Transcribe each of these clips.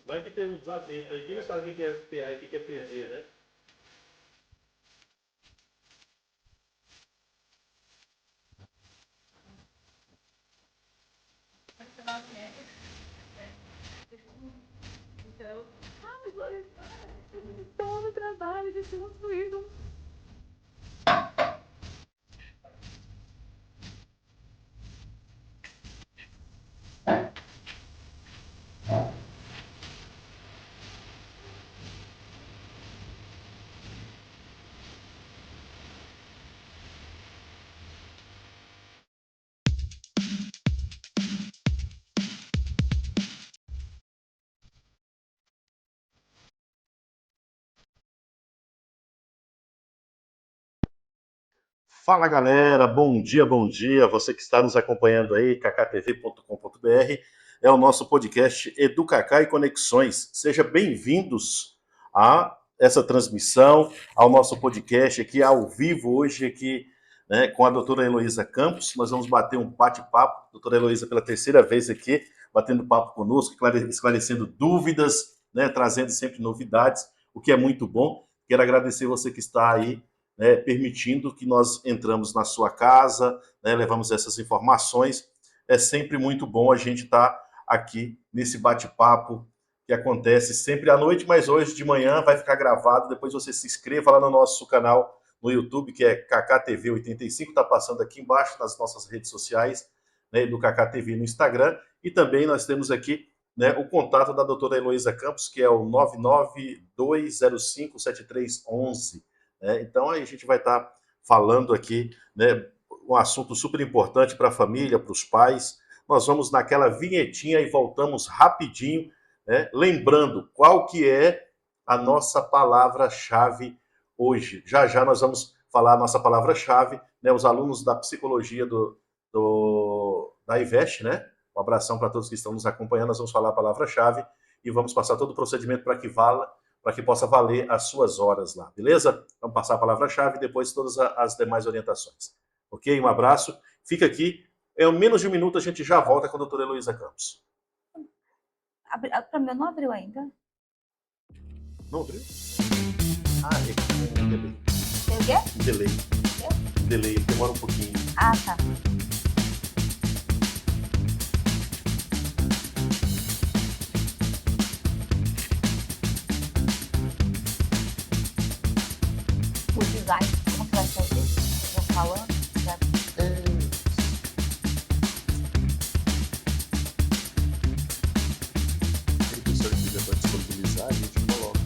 Vai que tem uns lá dentro aí, ninguém sabe o que é PA e o que é perder, né? Então, mas estou no trabalho de ser concluído. Fala galera, bom dia. Você que está nos acompanhando aí, kkTV.com.br, é o nosso podcast Educacá e Conexões. Sejam bem-vindos a essa transmissão, ao nosso podcast aqui ao vivo hoje aqui, né, com a doutora Heloísa Campos. Nós vamos bater um bate-papo, doutora Heloísa pela terceira vez aqui, batendo papo conosco, esclarecendo dúvidas, né, trazendo sempre novidades, o que é muito bom. Quero agradecer você que está aí, né, permitindo que nós entramos na sua casa, né, levamos essas informações. É sempre muito bom a gente estar aqui nesse bate-papo que acontece sempre à noite, mas hoje de manhã vai ficar gravado. Depois você se inscreva lá no nosso canal no YouTube, que é KKTV 85, está passando aqui embaixo nas nossas redes sociais, né, do KKTV no Instagram. E também nós temos aqui, né, o contato da doutora Heloísa Campos, que é o 992057311. Então, aí a gente vai estar falando aqui, né, um assunto super importante para a família, para os pais. Nós vamos naquela vinhetinha e voltamos rapidinho, né, lembrando qual que é a nossa palavra-chave hoje. Já já nós vamos falar a nossa palavra-chave, né, os alunos da psicologia da IVEST, né? Um abração para todos que estão nos acompanhando. Nós vamos falar a palavra-chave e vamos passar todo o procedimento para que possa valer as suas horas lá, beleza? Vamos passar a palavra-chave e depois todas as demais orientações. Ok? Um abraço. Fica aqui. Em menos de um minuto a gente já volta com a doutora Heloísa Campos. Para mim, não abriu ainda. Não abriu? Ah, é com um delay. Tem o quê? Um delay. Delay, demora um pouquinho. Ah, tá. O design, como que vai fazer? Eu vou falando, já... Se o professor quiser para disponibilizar, a gente coloca.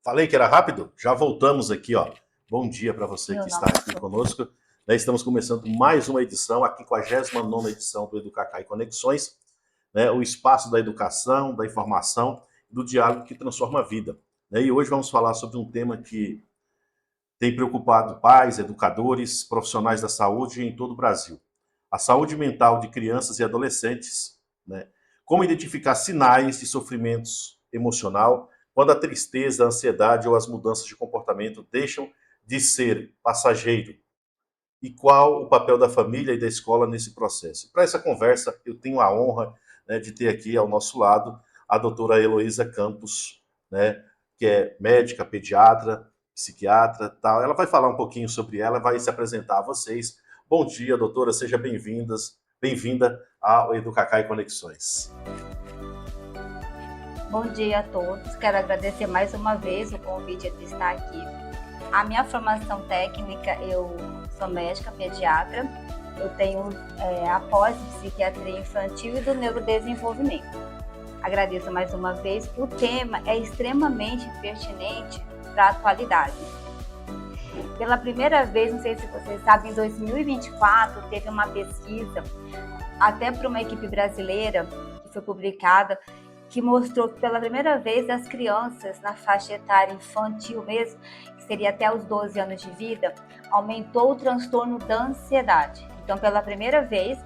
Falei que era rápido? Já voltamos aqui, ó. Bom dia para você que está aqui conosco. Né, estamos começando mais uma edição, a 59ª edição do Educacá e Conexões, né, o espaço da educação, da informação, do diálogo que transforma a vida. Né, e hoje vamos falar sobre um tema que tem preocupado pais, educadores, profissionais da saúde em todo o Brasil. A saúde mental de crianças e adolescentes, né? Como identificar sinais de sofrimentos emocional quando a tristeza, a ansiedade ou as mudanças de comportamento deixam de ser passageiro. E qual o papel da família e da escola nesse processo? Para essa conversa, eu tenho a honra, né, de ter aqui ao nosso lado a doutora Heloísa Campos, né, que é médica, pediatra, psiquiatra, tal. Ela vai falar um pouquinho sobre ela, vai se apresentar a vocês. Bom dia, doutora, seja bem-vinda ao Educacá e Conexões. Bom dia a todos. Quero agradecer mais uma vez o convite de estar aqui. A minha formação técnica, eu sou médica pediatra, eu tenho após psiquiatria infantil e do neurodesenvolvimento. Agradeço mais uma vez. O tema é extremamente pertinente para a atualidade. Pela primeira vez, não sei se vocês sabem, em 2024 teve uma pesquisa, até para uma equipe brasileira, que foi publicada, que mostrou que pela primeira vez as crianças na faixa etária infantil mesmo, que seria até os 12 anos de vida, aumentou o transtorno da ansiedade. Então, pela primeira vez,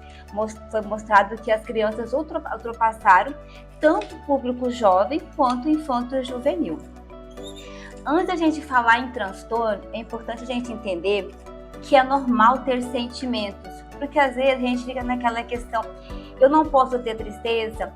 foi mostrado que as crianças ultrapassaram tanto o público jovem quanto o infanto-juvenil. Antes da gente falar em transtorno, é importante a gente entender que é normal ter sentimentos, porque às vezes a gente fica naquela questão, eu não posso ter tristeza,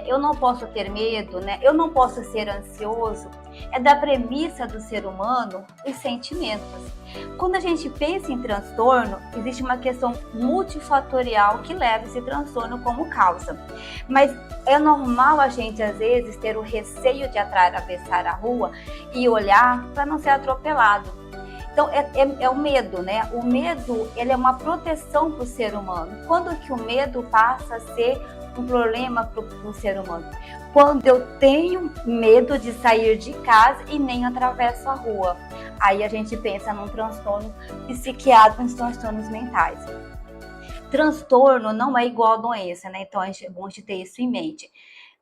eu não posso ter medo, né? Eu não posso ser ansioso. É da premissa do ser humano os sentimentos. Quando a gente pensa em transtorno, existe uma questão multifatorial que leva esse transtorno como causa. Mas é normal a gente, às vezes, ter o receio de atravessar a rua e olhar para não ser atropelado. Então, é o medo, né? O medo, ele é uma proteção para o ser humano. Quando que o medo passa a ser um problema para o ser humano? Quando eu tenho medo de sair de casa e nem atravesso a rua. Aí a gente pensa num transtorno psiquiátrico, nos transtornos mentais. Transtorno não é igual a doença, né? Então, é bom a gente ter isso em mente.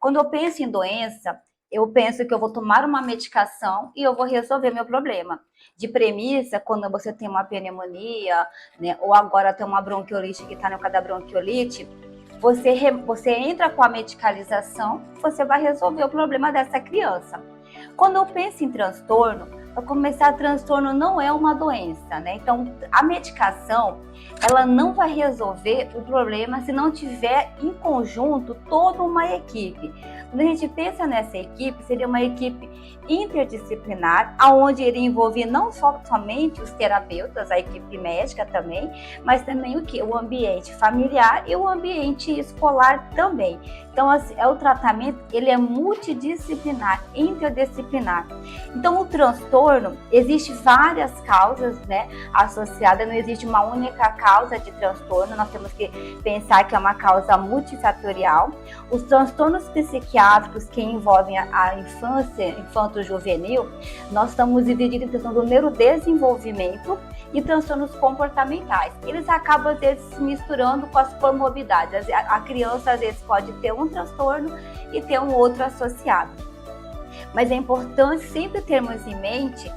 Quando eu penso em doença, eu penso que eu vou tomar uma medicação e eu vou resolver meu problema. De premissa, quando você tem uma pneumonia, né, ou agora tem uma bronquiolite que está no caso da bronquiolite, você entra com a medicalização, você vai resolver o problema dessa criança. Quando eu penso em transtorno, para começar, transtorno não é uma doença, né? Então, a medicação, ela não vai resolver o problema se não tiver em conjunto toda uma equipe. Quando a gente pensa nessa equipe, seria uma equipe interdisciplinar, onde iria envolver não somente os terapeutas, a equipe médica também, mas também o ambiente familiar e o ambiente escolar também. Então, assim, o tratamento, ele é multidisciplinar, interdisciplinar. Então, o transtorno, existe várias causas, né, associadas, não existe uma única causa de transtorno, nós temos que pensar que é uma causa multifatorial. Os transtornos psiquiátricos que envolvem a infância, infanto-juvenil, nós estamos divididos em transtorno do neurodesenvolvimento e transtornos comportamentais. Eles acabam, às vezes, se misturando com as comorbidades. A criança, às vezes, pode ter um transtorno e ter um outro associado. Mas é importante sempre termos em mente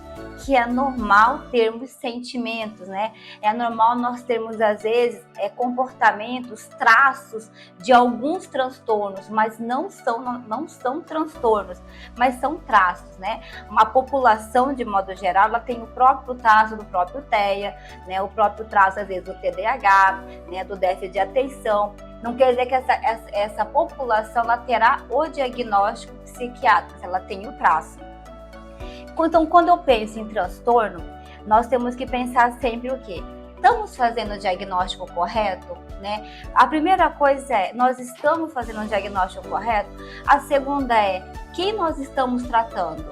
que é normal termos sentimentos, né? É normal nós termos, às vezes, comportamentos, traços de alguns transtornos, mas não são transtornos, mas são traços, né? Uma população, de modo geral, ela tem o próprio traço do próprio TEA, né? O próprio traço, às vezes, do TDAH, né? Do déficit de atenção. Não quer dizer que essa população ela terá o diagnóstico psiquiátrico, ela tem o traço. Então, quando eu penso em transtorno, nós temos que pensar sempre o quê? Estamos fazendo o diagnóstico correto, né? A primeira coisa é, nós estamos fazendo o diagnóstico correto? A segunda é, quem nós estamos tratando?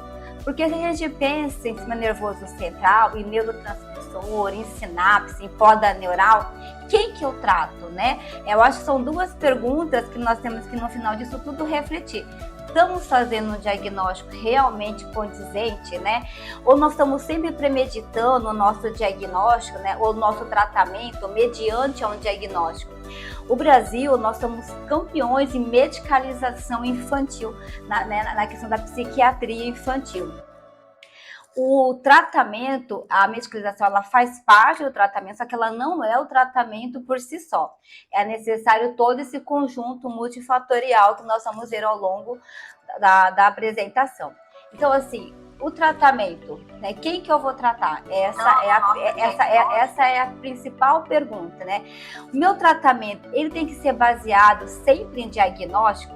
Porque se a gente pensa em sistema nervoso central, em neurotransmissor, em sinapse, em poda neural, quem que eu trato, né? Eu acho que são duas perguntas que nós temos que, no final disso tudo, refletir. Estamos fazendo um diagnóstico realmente condizente, né? Ou nós estamos sempre premeditando o nosso diagnóstico, né? Ou o nosso tratamento mediante um diagnóstico. O Brasil, nós somos campeões em medicalização infantil, na questão da psiquiatria infantil. O tratamento, a medicalização, ela faz parte do tratamento, só que ela não é o tratamento por si só. É necessário todo esse conjunto multifatorial que nós vamos ver ao longo da apresentação. Então, assim, o tratamento, né? Quem que eu vou tratar? Essa é a principal pergunta, né? O meu tratamento, ele tem que ser baseado sempre em diagnóstico.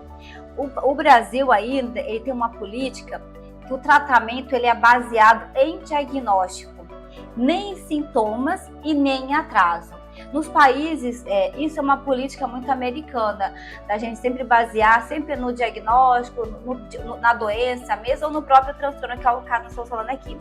O Brasil ainda, ele tem uma política que o tratamento ele é baseado em diagnóstico, nem em sintomas e nem em atraso. Nos países, isso é uma política muito americana, da gente sempre basear sempre no diagnóstico, na doença mesmo, ou no próprio transtorno, que é o caso que eu estou falando aqui.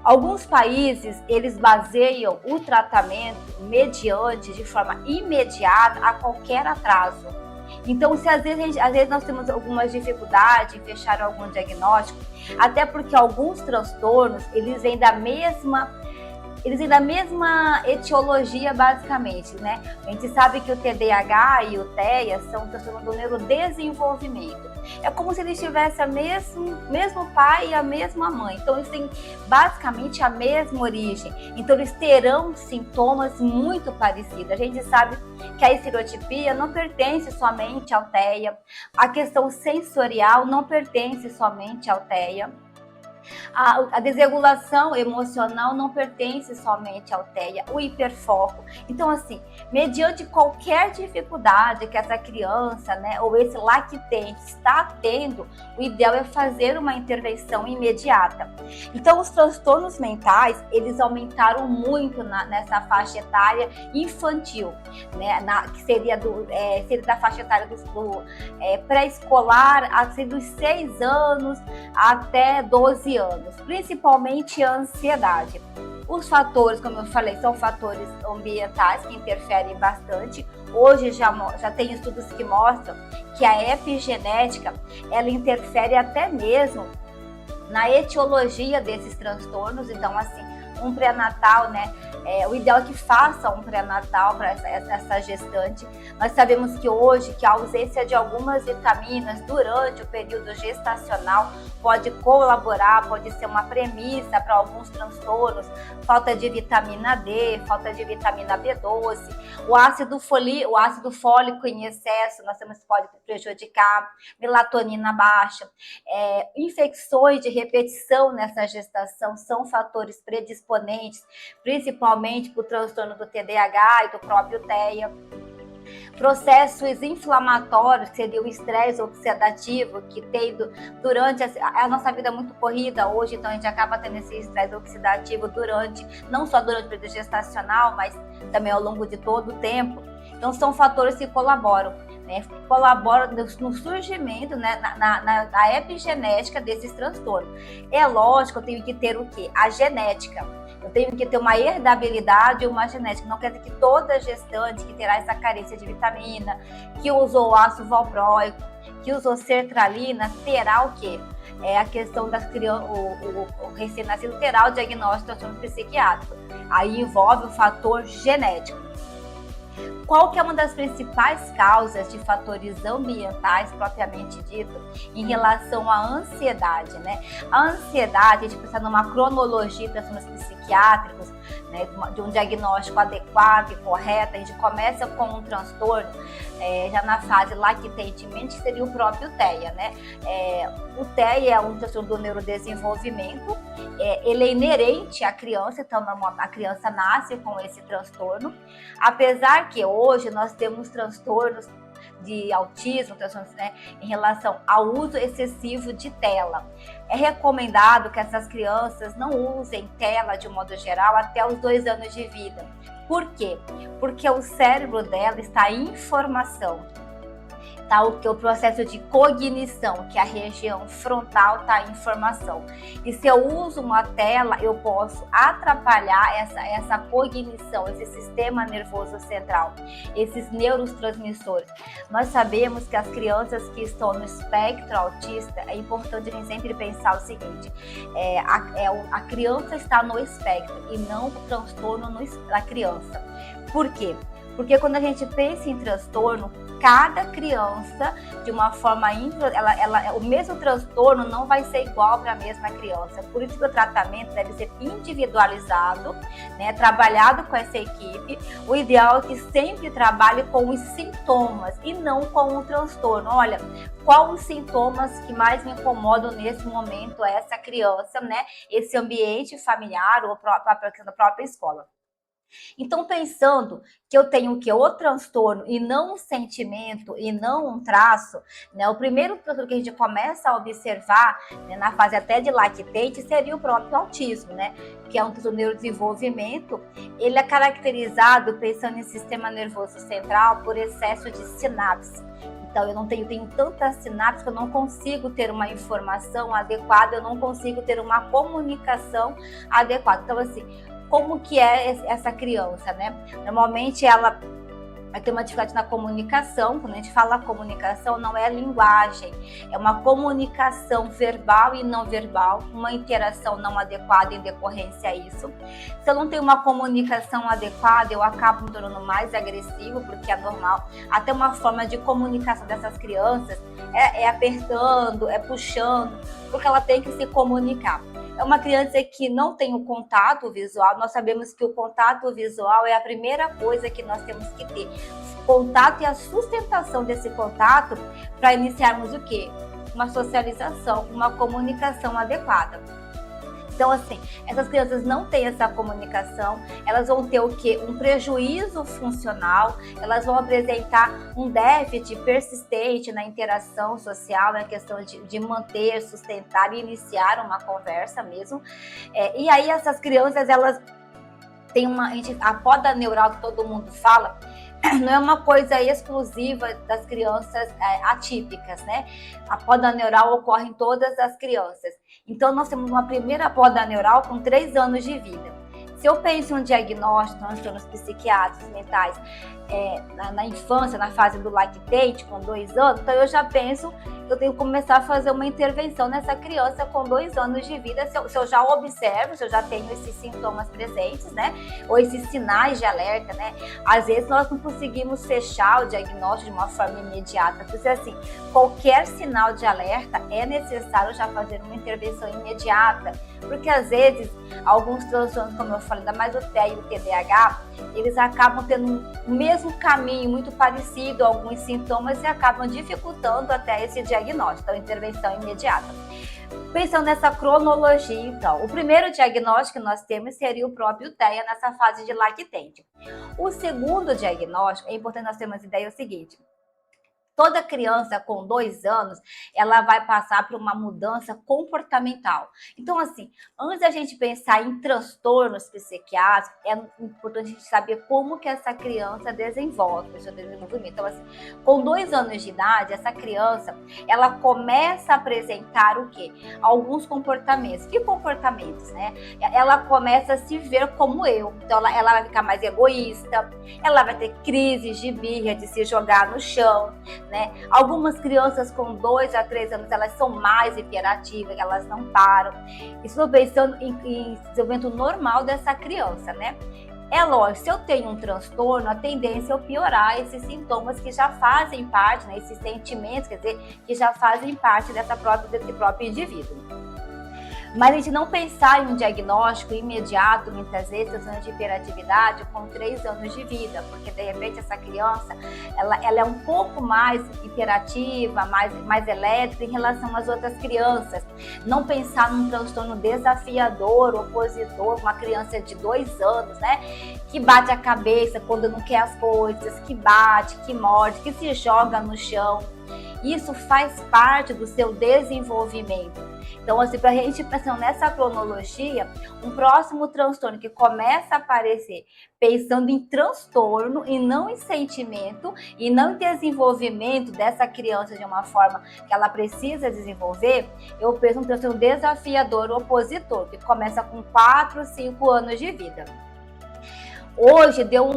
Alguns países, eles baseiam o tratamento mediante, de forma imediata, a qualquer atraso. Então, se às vezes nós temos algumas dificuldades em fechar algum diagnóstico, até porque alguns transtornos, eles vêm da mesma eles têm a mesma etiologia, basicamente, né? A gente sabe que o TDAH e o TEA são transtornos do neurodesenvolvimento. É como se eles tivessem o mesmo pai e a mesma mãe. Então, eles têm basicamente a mesma origem. Então, eles terão sintomas muito parecidos. A gente sabe que a estereotipia não pertence somente ao TEA. A questão sensorial não pertence somente ao TEA. A desregulação emocional não pertence somente ao TEA, o hiperfoco. Então, assim, mediante qualquer dificuldade que essa criança, né, ou esse lactente está tendo, o ideal é fazer uma intervenção imediata. Então, os transtornos mentais, eles aumentaram muito nessa faixa etária infantil, né, que seria da faixa etária do pré-escolar, assim, dos 6 anos até 12 anos, principalmente a ansiedade. Os fatores, como eu falei, são fatores ambientais que interferem bastante. Hoje já tem estudos que mostram que a epigenética, ela interfere até mesmo na etiologia desses transtornos. Então, assim, um pré-natal, né? O ideal é que faça um pré-natal para essa gestante. Nós sabemos que hoje que a ausência de algumas vitaminas durante o período gestacional pode colaborar, pode ser uma premissa para alguns transtornos, falta de vitamina D, falta de vitamina B12, o ácido fólico em excesso, nós temos que pode prejudicar, melatonina baixa, infecções de repetição nessa gestação são fatores predisponentes, principalmente para o transtorno do TDAH e do próprio TEA. Processos inflamatórios, que seria o estresse oxidativo, que tem durante a nossa vida muito corrida hoje, então a gente acaba tendo esse estresse oxidativo não só durante o período gestacional, mas também ao longo de todo o tempo. Então são fatores que colaboram, né? Colaboram no surgimento, né, na epigenética desses transtornos. É lógico, eu tenho que ter o quê? A genética. Eu tenho que ter uma herdabilidade e uma genética. Não quer dizer que toda gestante que terá essa carência de vitamina, que usou ácido valproico, que usou sertralina, terá o quê? A questão das crianças, o recém-nascido terá o diagnóstico de transtorno psiquiátrico. Aí envolve o fator genético. Qual que é uma das principais causas de fatores ambientais, propriamente dito, em relação à ansiedade, né? A ansiedade, a gente precisa numa cronologia de transtornos psiquiátricos, né, de um diagnóstico adequado e correto. A gente começa com um transtorno já na fase lactentemente, que seria o próprio TEA, né? O TEA é um transtorno do neurodesenvolvimento, ele é inerente à criança, então a criança nasce com esse transtorno, apesar que hoje nós temos transtornos de autismo, transtornos, né, em relação ao uso excessivo de tela. É recomendado que essas crianças não usem tela de modo geral até os 2 anos de vida. Por quê? Porque o cérebro dela está em formação. Tá, o processo de cognição, que é a região frontal está em formação. E se eu uso uma tela, eu posso atrapalhar essa cognição, esse sistema nervoso central, esses neurotransmissores. Nós sabemos que as crianças que estão no espectro autista, é importante a gente sempre pensar o seguinte, a criança está no espectro e não o transtorno da criança. Por quê? Porque quando a gente pensa em transtorno, cada criança, de uma forma o mesmo transtorno não vai ser igual para a mesma criança. Por isso que o tratamento deve ser individualizado, né, trabalhado com essa equipe. O ideal é que sempre trabalhe com os sintomas e não com o transtorno. Olha, quais os sintomas que mais me incomodam nesse momento essa criança, né? Esse ambiente familiar ou a própria escola. Então, pensando que eu tenho o transtorno e não um sentimento e não um traço, né? O primeiro transtorno que a gente começa a observar, né, na fase até de lactente seria o próprio autismo, né? Que é um transtorno do neurodesenvolvimento. Ele é caracterizado, pensando em sistema nervoso central, por excesso de sinapse. Então, eu tenho tantas sinapses que eu não consigo ter uma informação adequada, eu não consigo ter uma comunicação adequada. Então, assim, como que é essa criança, né? Normalmente ela vai ter uma dificuldade na comunicação. Quando a gente fala comunicação, não é linguagem, é uma comunicação verbal e não verbal, uma interação não adequada em decorrência a isso. Se eu não tenho uma comunicação adequada, eu acabo me tornando mais agressivo, porque é normal. Até uma forma de comunicação dessas crianças é apertando, é puxando, porque ela tem que se comunicar. É uma criança que não tem o contato visual. Nós sabemos que o contato visual é a primeira coisa que nós temos que ter. Contato e a sustentação desse contato para iniciarmos o quê? Uma socialização, uma comunicação adequada. Então, assim, essas crianças não têm essa comunicação, elas vão ter o quê? Um prejuízo funcional, elas vão apresentar um déficit persistente na interação social, na questão de manter, sustentar e iniciar uma conversa mesmo. E aí essas crianças, elas têm a poda neural que todo mundo fala, não é uma coisa exclusiva das crianças atípicas, né? A poda neural ocorre em todas as crianças. Então, nós temos uma primeira poda neural com 3 anos de vida. Se eu penso em um diagnóstico, transtornos psiquiátricos mentais na infância, na fase do lactente, com 2 anos, então eu já penso que eu tenho que começar a fazer uma intervenção nessa criança com 2 anos de vida, se eu já observo, se eu já tenho esses sintomas presentes, né? Ou esses sinais de alerta, né? Às vezes nós não conseguimos fechar o diagnóstico de uma forma imediata, porque assim, qualquer sinal de alerta é necessário já fazer uma intervenção imediata, porque às vezes alguns transtornos, como eu falei, ainda mais o TEA e o TDAH, eles acabam tendo o mesmo caminho, muito parecido, alguns sintomas, e acabam dificultando até esse diagnóstico, então intervenção imediata. Pensando nessa cronologia, então, o primeiro diagnóstico que nós temos seria o próprio TEA nessa fase de lactente. O segundo diagnóstico, é importante nós termos ideia, é o seguinte: toda criança com 2 anos, ela vai passar por uma mudança comportamental. Então, assim, antes da gente pensar em transtornos psiquiátricos, é importante a gente saber como que essa criança desenvolve o seu desenvolvimento. Então, assim, com 2 anos de idade, essa criança, ela começa a apresentar o quê? Alguns comportamentos. Que comportamentos, né? Ela começa a se ver como eu. Então, ela vai ficar mais egoísta, ela vai ter crises de birra, de se jogar no chão, né? Algumas crianças com 2 a 3 anos, elas são mais hiperativas, elas não param. Estou pensando em desenvolvimento normal dessa criança, né? É lógico, se eu tenho um transtorno, a tendência é eu piorar esses sintomas que já fazem parte, né? Esses sentimentos, quer dizer, que já fazem parte desse próprio indivíduo. Mas a gente não pensar em um diagnóstico imediato, muitas vezes, transtorno de hiperatividade com 3 anos de vida, porque de repente essa criança, ela é um pouco mais hiperativa, mais elétrica em relação às outras crianças. Não pensar num transtorno desafiador, opositor, uma criança de 2 anos, né? Que bate a cabeça quando não quer as coisas, que bate, que morde, que se joga no chão. Isso faz parte do seu desenvolvimento. Então, assim, para a gente pensar nessa cronologia, um próximo transtorno que começa a aparecer pensando em transtorno e não em sentimento e não em desenvolvimento dessa criança de uma forma que ela precisa desenvolver, eu penso um transtorno desafiador opositor, que começa com 4, 5 anos de vida. Hoje deu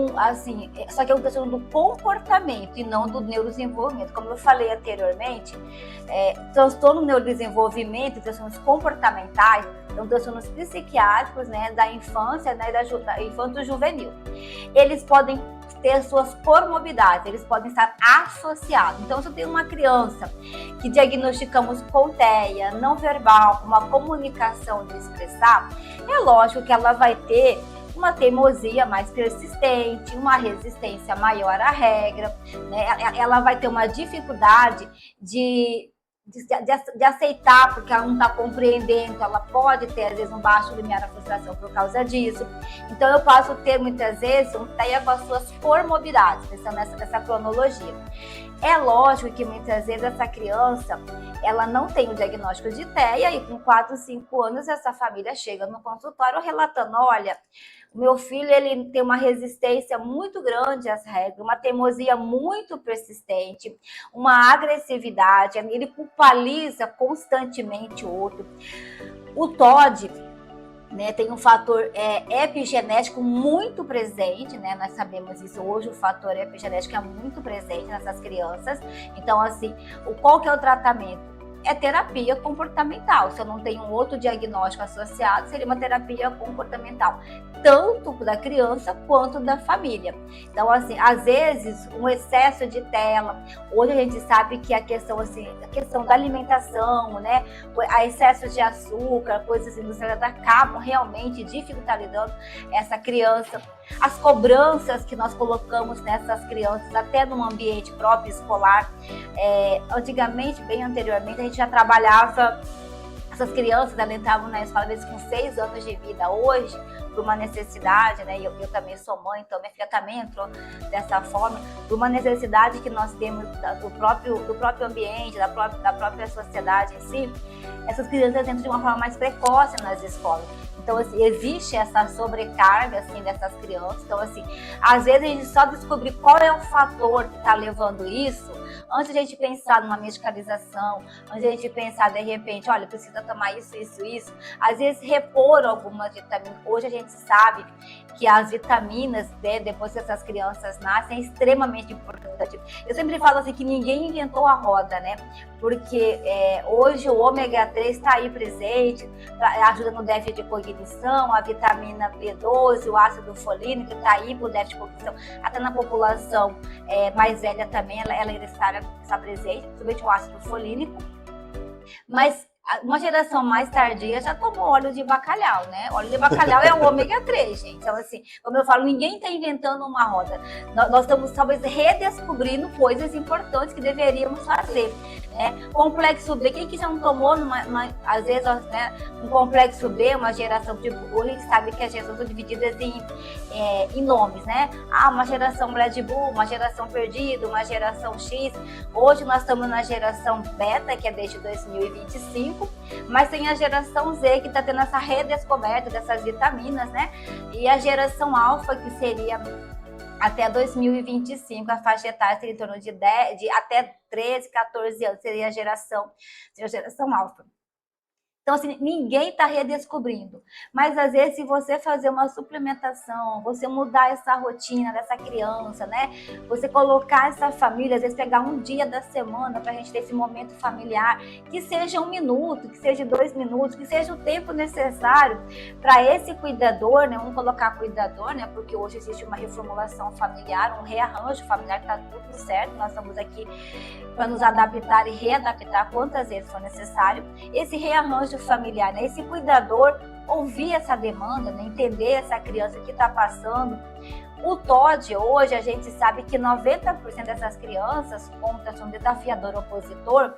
só que é um transtorno do comportamento e não do neurodesenvolvimento. Como eu falei anteriormente, transtorno do neurodesenvolvimento e transtornos comportamentais são transtornos psiquiátricos, né, da infância, né, da infanto-juvenil. Eles podem ter suas comorbidades, eles podem estar associados. Então, se eu tenho uma criança que diagnosticamos com TEA, não verbal, uma comunicação de expressar, é lógico que ela vai ter uma teimosia mais persistente, uma resistência maior à regra, né? Ela vai ter uma dificuldade de aceitar, porque ela não está compreendendo, ela pode ter, às vezes, um baixo limiar da frustração por causa disso. Então, eu posso ter, muitas vezes, um TEA com as suas comorbidades, pensando nessa cronologia. É lógico que, muitas vezes, essa criança, ela não tem o diagnóstico de TEA e, com 4, 5 anos, essa família chega no consultório relatando: olha, o meu filho, ele tem uma resistência muito grande às regras, uma teimosia muito persistente, uma agressividade, ele culpabiliza constantemente o outro. O TOD, né, tem um fator epigenético muito presente, né? Nós sabemos isso hoje, o fator epigenético é muito presente nessas crianças. Então, assim, qual que é o tratamento? É terapia comportamental. Se eu não tenho um outro diagnóstico associado, seria uma terapia comportamental, tanto da criança quanto da família. Então, assim, às vezes, um excesso de tela. Hoje a gente sabe que a questão da alimentação, né, a excesso de açúcar, coisas industriais acabam realmente dificultando essa criança. As cobranças que nós colocamos nessas crianças, até num ambiente próprio escolar. Antigamente, bem anteriormente, a gente já trabalhava, essas crianças, elas entravam na escola às vezes com 6 anos de vida. Hoje, por uma necessidade, né, eu também sou mãe, então minha filha também entrou dessa forma, por uma necessidade que nós temos do próprio ambiente, da própria sociedade em si, essas crianças entram de uma forma mais precoce nas escolas. Então, assim, existe essa sobrecarga, assim, dessas crianças. Então, assim, às vezes a gente só descobrir qual é o fator que está levando isso, antes de a gente pensar numa medicalização, antes de a gente pensar, de repente, olha, precisa tomar isso. Às vezes, repor algumas vitaminas. Hoje a gente sabe que as vitaminas, né, depois que essas crianças nascem, é extremamente importante. Eu sempre falo assim que ninguém inventou a roda, né? Porque hoje o ômega 3 está aí presente, ajuda no déficit de cognição, a vitamina B12, o ácido folínico está aí para o déficit de cognição, até na população mais velha também, ela está presente, principalmente o ácido folínico. Mas uma geração mais tardia já tomou óleo de bacalhau, né? Óleo de bacalhau é o ômega 3, gente. Então, assim, como eu falo, ninguém está inventando uma roda. Nós estamos, talvez, redescobrindo coisas importantes que deveríamos fazer, né? Complexo B, quem que já não tomou, às vezes, né, um complexo B, uma geração de... Hoje a gente sabe que as gerações são divididas em nomes, né? Uma geração Red Bull, uma geração perdida, uma geração X. Hoje nós estamos na geração beta, que é desde 2025, mas tem a geração Z, que está tendo essa redescoberta dessas vitaminas, né? E a geração alfa, que seria até 2025, a faixa etária seria em torno de até 13, 14 anos, seria a geração alfa. Então, assim, ninguém está redescobrindo. Mas, às vezes, se você fazer uma suplementação, você mudar essa rotina dessa criança, né? Você colocar essa família, às vezes, pegar um dia da semana para a gente ter esse momento familiar, que seja 1 minuto, que seja 2 minutos, que seja o tempo necessário para esse cuidador, né? Vamos colocar cuidador, né? Porque hoje existe uma reformulação familiar, um rearranjo familiar, está tudo certo. Nós estamos aqui para nos adaptar e readaptar quantas vezes for necessário. Esse rearranjo familiar, né? Esse cuidador ouvir essa demanda, né? Entender essa criança que está passando. O TOD, hoje, a gente sabe que 90% dessas crianças com transtorno desafiador opositor,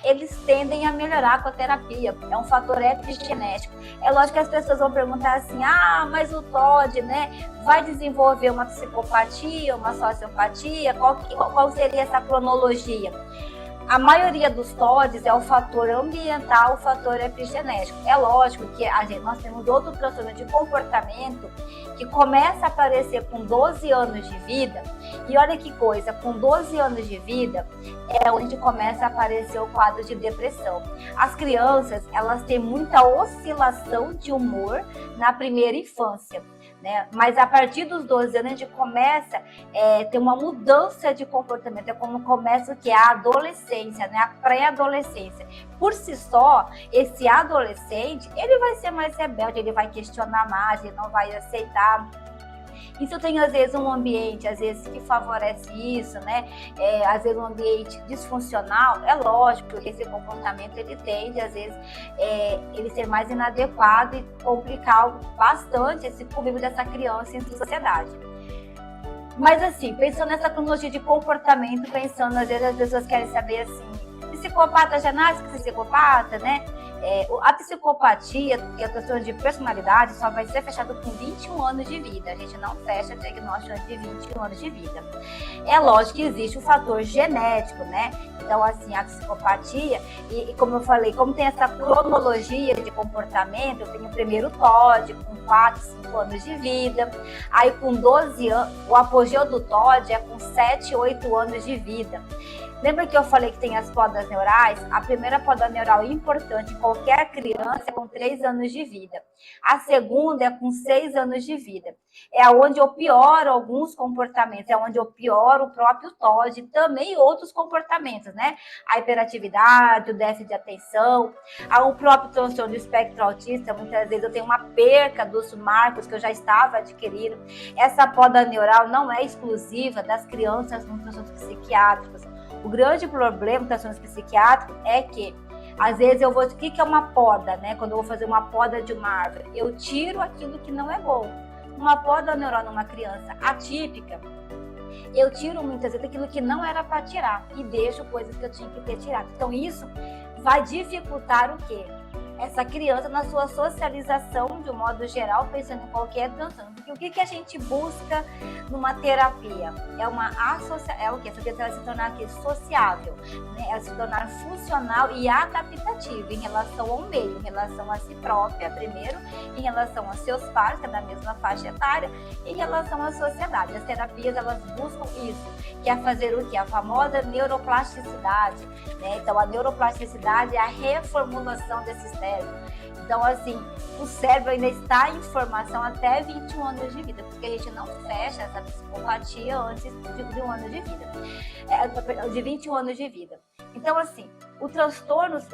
eles tendem a melhorar com a terapia. É um fator epigenético. É lógico que as pessoas vão perguntar assim, mas o TOD, né, vai desenvolver uma psicopatia, uma sociopatia? Qual seria essa cronologia? A maioria dos TODs é o fator ambiental, o fator epigenético. É lógico que nós temos outro transtorno de comportamento que começa a aparecer com 12 anos de vida. E olha que coisa, com 12 anos de vida é onde começa a aparecer o quadro de depressão. As crianças, elas têm muita oscilação de humor na primeira infância, né? Mas a partir dos 12 anos a gente começa a ter uma mudança de comportamento. É como começa o que é a adolescência, né? A pré-adolescência. Por si só, esse adolescente, ele vai ser mais rebelde, ele vai questionar mais, ele não vai aceitar. E se eu tenho, às vezes, um ambiente, às vezes, que favorece isso, né? Às vezes, um ambiente disfuncional, é lógico que esse comportamento, ele tende, às vezes, ele ser mais inadequado e complicar bastante esse convívio dessa criança em sociedade. Mas, assim, pensando nessa cronologia de comportamento, pensando, às vezes, as pessoas querem saber, assim, psicopata já nasce com psicopata, né? A psicopatia, que é a questão de personalidade, só vai ser fechada com 21 anos de vida. A gente não fecha diagnóstico antes de 21 anos de vida. É lógico que existe o fator genético, né? Então, assim, a psicopatia, e como eu falei, como tem essa cronologia de comportamento, eu tenho o primeiro TOD com 4, 5 anos de vida, aí com 12 anos, o apogeu do TOD é com 7, 8 anos de vida. Lembra que eu falei que tem as podas neurais? A primeira poda neural importante em qualquer criança é com 3 anos de vida. A segunda é com 6 anos de vida. É onde eu pioro alguns comportamentos, é onde eu pioro o próprio TOD e também outros comportamentos, né? A hiperatividade, o déficit de atenção, o próprio transtorno do espectro autista. Muitas vezes eu tenho uma perca dos marcos que eu já estava adquirindo. Essa poda neural não é exclusiva das crianças com transtornos psiquiátricos. O grande problema dos transtornos psiquiátricos é que, às vezes, eu vou... O que é uma poda, né? Quando eu vou fazer uma poda de uma árvore, eu tiro aquilo que não é bom. Uma poda neural numa criança atípica, eu tiro muitas vezes aquilo que não era para tirar e deixo coisas que eu tinha que ter tirado. Então, isso vai dificultar o quê? Essa criança na sua socialização, de um modo geral, pensando em qualquer transtorno. Porque o que a gente busca numa terapia? É o quê? Essa criança se tornar aqui sociável, né? Ela se tornar funcional e adaptativa em relação ao meio, em relação a si própria, primeiro, em relação aos seus pares, que é da mesma faixa etária, e em relação à sociedade. As terapias, elas buscam isso, que é fazer o quê? A famosa neuroplasticidade, né? Então, a neuroplasticidade é a reformulação desse cérebro. Então, assim, o cérebro ainda está em formação até 21 anos de vida, porque a gente não fecha essa psicopatia antes de 1 ano de vida, de 21 anos de vida. Então, assim, os transtornos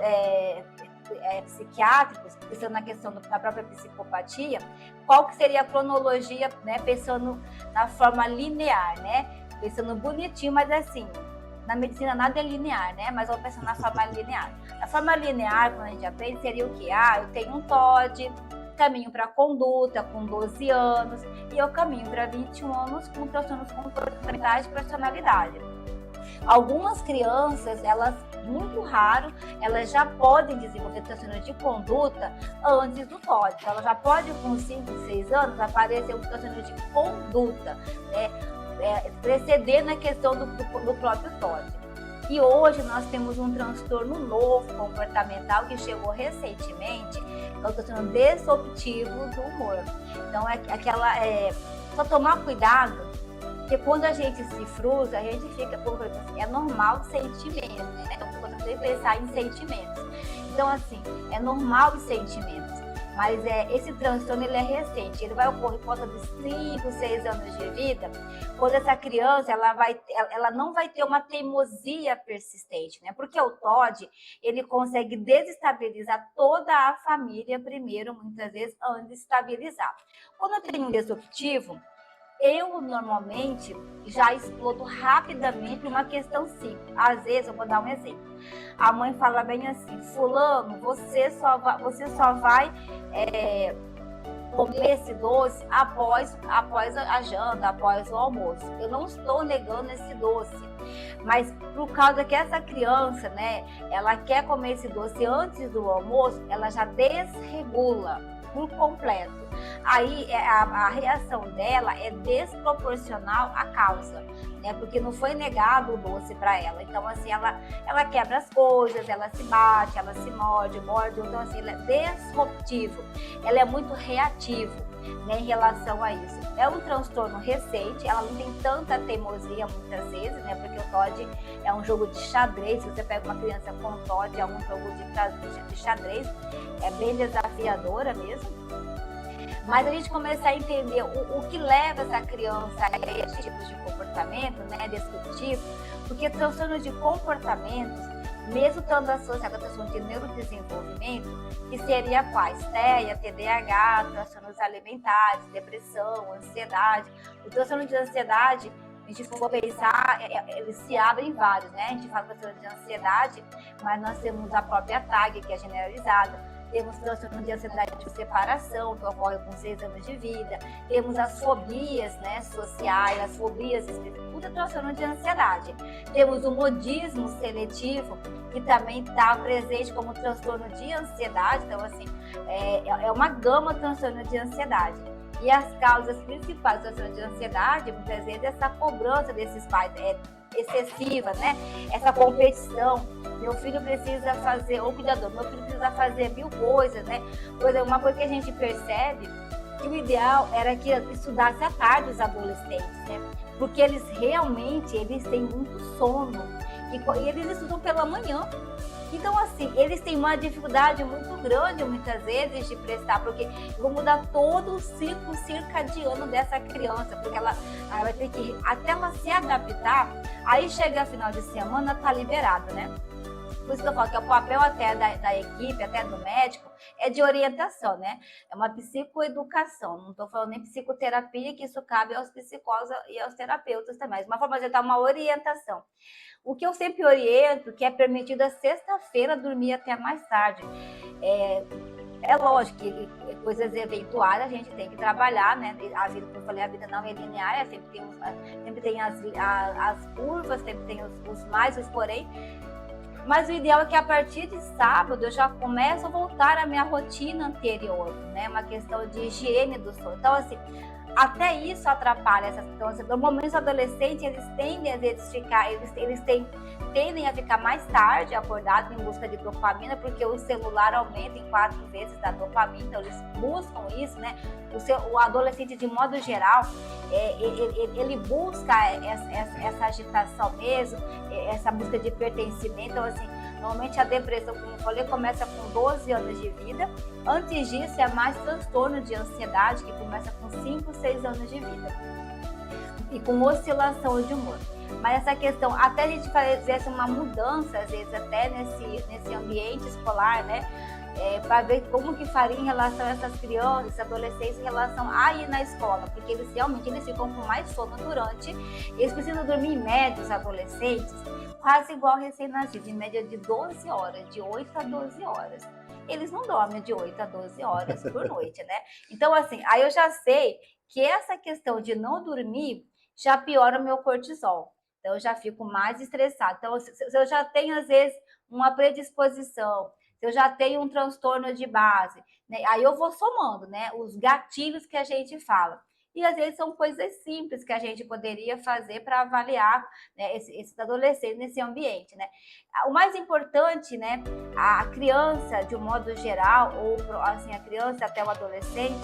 psiquiátricos, pensando na questão da própria psicopatia, qual que seria a cronologia, né, pensando na forma linear, né, pensando bonitinho, mas assim, na medicina nada é linear, né? Mas vamos pensar na forma linear. A forma linear, quando a gente aprende, seria o quê? Eu tenho um TOD, caminho para conduta com 12 anos, e eu caminho para 21 anos com transtornos comportamentais de personalidade. Algumas crianças, elas, muito raro, elas já podem desenvolver transtorno de conduta antes do TOD. Então, ela já pode, com 5, 6 anos, aparecer um transtorno de conduta, né? Precedendo a questão do próprio TOD. E hoje nós temos um transtorno novo comportamental que chegou recentemente, que é o transtorno disruptivo do humor. Então, só tomar cuidado, porque quando a gente se frustra, a gente fica, é normal sentimento, né? Então, você tem que pensar em sentimentos. Então, assim, é normal os sentimentos. Mas esse transtorno, ele é recente, ele vai ocorrer por volta de 5, 6 anos de vida, quando essa criança ela não vai ter uma teimosia persistente, né? Porque o TOD, ele consegue desestabilizar toda a família primeiro, muitas vezes, antes de estabilizar. Quando eu tenho um disruptivo, eu normalmente já explodo rapidamente uma questão simples. Às vezes, eu vou dar um exemplo. A mãe fala bem assim: fulano, você só vai comer esse doce após a janta, após o almoço. Eu não estou negando esse doce, mas por causa que essa criança, né, ela quer comer esse doce antes do almoço, ela já desregula por completo. Aí a reação dela é desproporcional à causa, né? Porque não foi negado o doce para ela. Então, assim, ela quebra as coisas, ela se bate, ela se morde. Então, assim, ela é disruptivo, ela é muito reativo, né, em relação a isso. É um transtorno recente, ela não tem tanta teimosia muitas vezes, né? Porque o TOD é um jogo de xadrez. Se você pega uma criança com TOD, é um jogo de xadrez, é bem desafiadora mesmo. Mas a gente começa a entender o que leva essa criança a esse tipo de comportamento, né, destrutivo, porque transtorno de comportamentos, mesmo estando associado a transtorno de neurodesenvolvimento, que seria quais? TEA, TDAH, transtornos alimentares, depressão, ansiedade. O transtorno de ansiedade, a gente for pensar, eles se abrem vários, né? A gente fala transtorno de ansiedade, mas nós temos a própria TAG, que é generalizada. Temos transtorno de ansiedade de separação, que ocorre com 6 anos de vida. Temos as fobias, né, sociais, as fobias específicas, tudo é transtorno de ansiedade. Temos o modismo seletivo, que também está presente como transtorno de ansiedade. Então, assim, é uma gama de transtorno de ansiedade. E as causas principais do transtorno de ansiedade, muitas vezes, é essa cobrança desses pais excessiva, né? Essa competição. Meu filho precisa fazer, ou cuidador, meu filho precisa fazer 1000 coisas, né? Uma coisa que a gente percebe, que o ideal era que estudasse à tarde os adolescentes, né? Porque eles têm muito sono. e eles estudam pela manhã. Então, assim, eles têm uma dificuldade muito grande, muitas vezes, de prestar, porque eu vou mudar todo o ciclo circadiano dessa criança, porque ela vai ter que, até ela se adaptar, aí chega final de semana, tá liberado, né? Por isso que eu falo que o papel até da equipe, até do médico, é de orientação, né? É uma psicoeducação, não estou falando nem psicoterapia, que isso cabe aos psicólogos e aos terapeutas também, mas uma forma de dar uma orientação. O que eu sempre oriento, que é permitido a sexta-feira dormir até mais tarde. É lógico que coisas eventuais a gente tem que trabalhar, né? A vida, como eu falei, a vida não é linear, sempre tem as curvas, sempre tem os mais, os porém. Mas o ideal é que a partir de sábado eu já começo a voltar à minha rotina anterior, né? Uma questão de higiene do sono. Então, assim, até isso atrapalha essas questões. Normalmente os adolescentes, eles tendem a vezes tendem a ficar mais tarde acordados em busca de dopamina, porque o celular aumenta em 4 vezes a dopamina, então eles buscam isso, né? O adolescente, de modo geral, ele busca essa agitação mesmo, essa busca de pertencimento. Então, assim, normalmente a depressão, como eu falei, começa com 12 anos de vida. Antes disso, é mais transtorno de ansiedade, que começa com 5, 6 anos de vida. E com oscilação de humor. Mas essa questão, até a gente fizesse uma mudança, às vezes, até nesse ambiente escolar, né? Para ver como que faria em relação a essas crianças, adolescentes, em relação a ir na escola, porque eles realmente ficam com mais sono durante, eles precisam dormir em média, os adolescentes, quase igual recém-nascido, em média de 12 horas, de 8 a 12 horas. Eles não dormem de 8 a 12 horas por noite, né? Então, assim, aí eu já sei que essa questão de não dormir já piora o meu cortisol. Então, eu já fico mais estressada. Então, se eu já tenho, às vezes, uma predisposição, se eu já tenho um transtorno de base, né? Aí eu vou somando, né? Os gatilhos que a gente fala. E às vezes são coisas simples que a gente poderia fazer para avaliar, né, esses adolescentes nesse ambiente, né? O mais importante, né? A criança, de um modo geral, ou assim, a criança até o adolescente,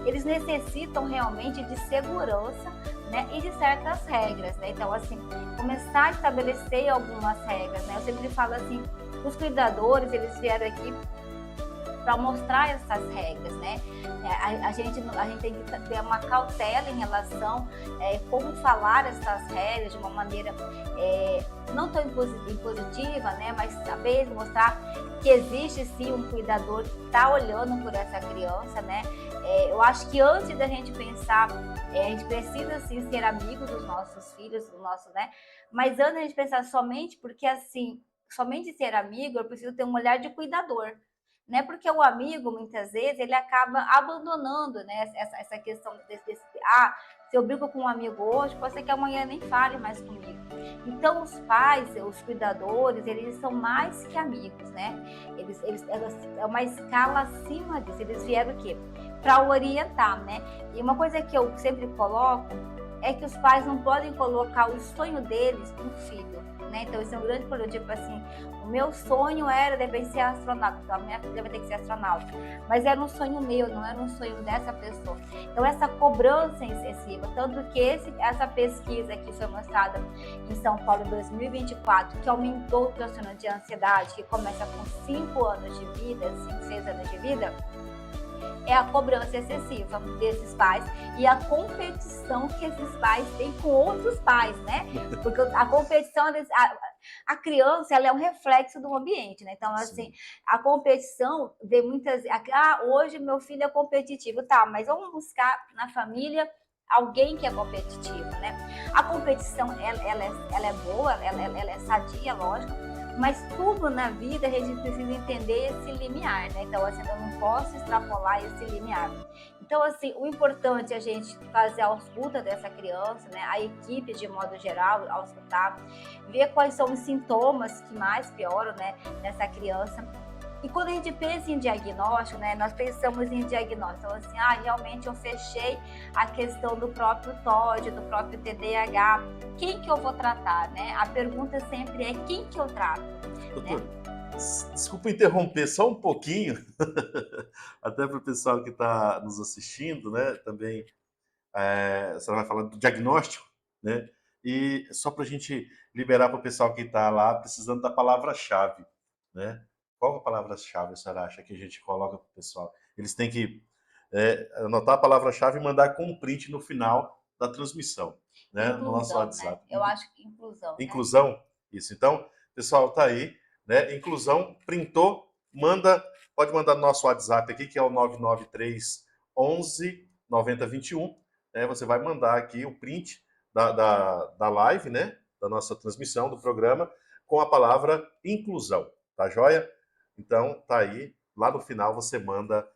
eles necessitam realmente de segurança, né, e de certas regras, né? Então, assim, começar a estabelecer algumas regras, né? Eu sempre falo assim, os cuidadores, eles vieram aqui para mostrar essas regras, né? A gente tem que ter uma cautela em relação a como falar essas regras de uma maneira não tão impositiva, né? Mas saber mostrar que existe sim um cuidador que está olhando por essa criança, né? Eu acho que antes da gente pensar, a gente precisa sim ser amigo dos nossos filhos, do nosso, né? Mas antes da gente pensar somente, porque assim, somente ser amigo, eu preciso ter um olhar de cuidador, né? Porque o amigo, muitas vezes, ele acaba abandonando, né, essa questão se eu brigo com um amigo hoje, pode ser que amanhã nem fale mais comigo. Então, os pais, os cuidadores, eles são mais que amigos, né? Eles é uma escala acima disso. Eles vieram o quê? Para orientar, né? E uma coisa que eu sempre coloco é que os pais não podem colocar o sonho deles no filho, né? Então, isso é um grande problema. Tipo assim, o meu sonho era de ser astronauta, então a minha filha vai ter que ser astronauta. Mas era um sonho meu, não era um sonho dessa pessoa. Então, essa cobrança excessiva, tanto que essa pesquisa que foi mostrada em São Paulo em 2024, que aumentou o transtorno de ansiedade, que começa com 5 anos de vida, 5, 6 anos de vida, é a cobrança excessiva desses pais e a competição que esses pais têm com outros pais, né? Porque a competição, a criança, ela é um reflexo do ambiente, né? Então, assim, a competição vê muitas... hoje meu filho é competitivo, tá, mas vamos buscar na família alguém que é competitivo, né? A competição, ela é boa, ela é sadia, lógico, mas tudo na vida a gente precisa entender esse limiar, né? Então, assim, eu não posso extrapolar esse limiar. Então, assim, o importante é a gente fazer a ausculta dessa criança, né? A equipe, de modo geral, auscultar, ver quais são os sintomas que mais pioram, né, nessa criança. E quando a gente pensa em diagnóstico, né, nós pensamos em diagnóstico, então assim, realmente eu fechei a questão do próprio TOD, do próprio TDAH, quem que eu vou tratar, né? A pergunta sempre é quem que eu trato. Doutor, né? Desculpa interromper só um pouquinho, até para o pessoal que está nos assistindo, né, também, a senhora vai falar do diagnóstico, né? E só para a gente liberar para o pessoal que está lá precisando da palavra-chave, né? Qual a palavra-chave a senhora acha que a gente coloca para o pessoal? Eles têm que anotar a palavra-chave e mandar com um print no final da transmissão, né? No nosso Inclusão, né? WhatsApp. Eu acho que inclusão, né? Inclusão, isso. Então, pessoal, tá aí, né? Inclusão, printou, manda, pode mandar no nosso WhatsApp aqui, que é o 993 11 9021. Né? Você vai mandar aqui o print da live, né? Da nossa transmissão do programa, com a palavra inclusão, tá joia? Então, tá aí, lá no final você manda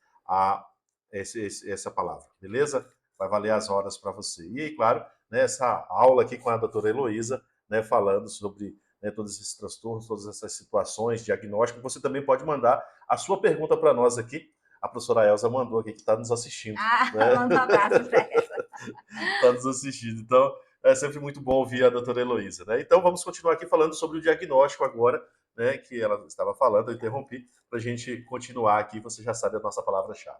essa palavra, beleza? Vai valer as horas para você. E aí, claro, né, essa aula aqui com a doutora Heloísa, né, falando sobre, né, todos esses transtornos, todas essas situações, diagnóstico. Você também pode mandar a sua pergunta para nós aqui. A professora Elza mandou aqui que está nos assistindo. Né? Manda um abraço para ela. Está nos assistindo. Então, é sempre muito bom ouvir a doutora Heloísa. Né? Então, vamos continuar aqui falando sobre o diagnóstico agora, né, que ela estava falando, eu interrompi, para a gente continuar aqui. Você já sabe a nossa palavra-chave.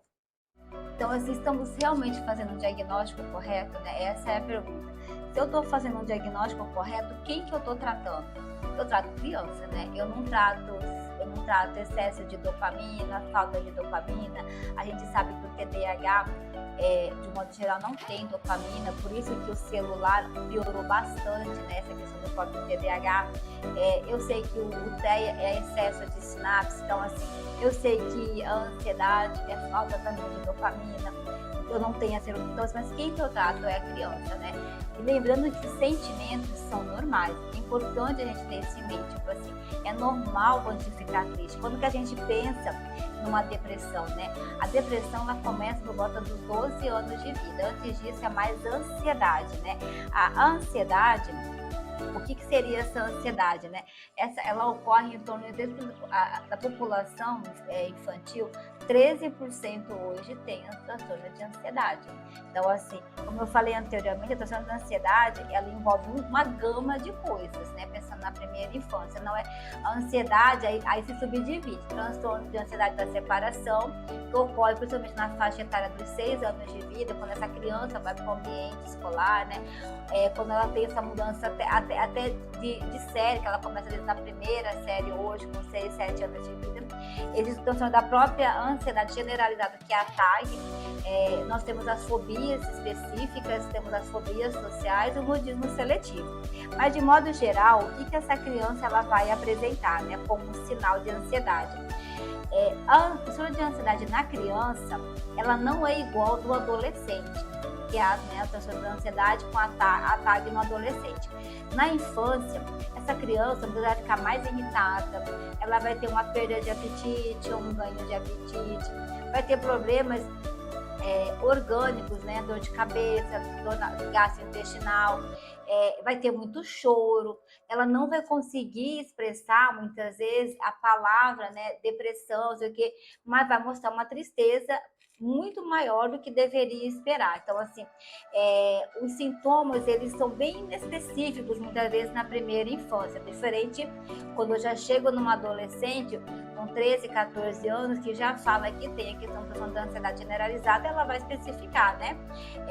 Então, assim, estamos realmente fazendo um diagnóstico correto, né? Essa é a pergunta. Se eu estou fazendo um diagnóstico correto, quem que eu estou tratando? Eu trato criança, né? Eu não trato excesso de dopamina, falta de dopamina. A gente sabe que o TDAH, de modo geral, não tem dopamina, por isso que o celular piorou bastante, né? Essa questão do próprio TDAH. Eu sei que o TEA é excesso de sinapse, então, assim, eu sei que a ansiedade é falta também de dopamina. Eu não tenho essa serotonina, mas quem que eu trato é a criança, né? E lembrando que sentimentos são normais. É importante a gente ter isso em mente, tipo assim, é normal quando a gente ficar triste. Quando que a gente pensa numa depressão, né? A depressão, ela começa por volta dos 12 anos de vida. Antes disso, é mais ansiedade, né? A ansiedade, o que seria essa ansiedade, né? Ela ocorre em torno da população infantil, 13% hoje tem a transtorno de ansiedade. Então, assim, como eu falei anteriormente, a transtorno de ansiedade, ela envolve uma gama de coisas, né? Pensando na primeira infância, não é? A ansiedade, aí se subdivide. Transtorno de ansiedade da separação, que ocorre principalmente na faixa etária dos 6 anos de vida, quando essa criança vai para o ambiente escolar, né? Quando ela tem essa mudança até de série, que ela começa desde a primeira série hoje, com 6, 7 anos de vida. Existe o transtorno da própria ansiedade generalizada, que é a TAG. Nós temos as fobias específicas, temos as fobias sociais e o mudismo seletivo. Mas, de modo geral, o que essa criança ela vai apresentar, né, como um sinal de ansiedade? A transtorno de ansiedade na criança, ela não é igual do adolescente, que é a transtorno de ansiedade com a TAG no adolescente. Na infância, essa criança vai ficar mais irritada, ela vai ter uma perda de apetite ou um ganho de apetite, vai ter problemas orgânicos, né? Dor de cabeça, dor gastrointestinal, vai ter muito choro, ela não vai conseguir expressar muitas vezes a palavra, né, depressão, sei o quê, mas vai mostrar uma tristeza muito maior do que deveria esperar. Então, assim, os sintomas, eles são bem específicos, muitas vezes, na primeira infância. Diferente quando eu já chego numa adolescente, com 13, 14 anos, que já fala que tem a questão da ansiedade generalizada, ela vai especificar, né?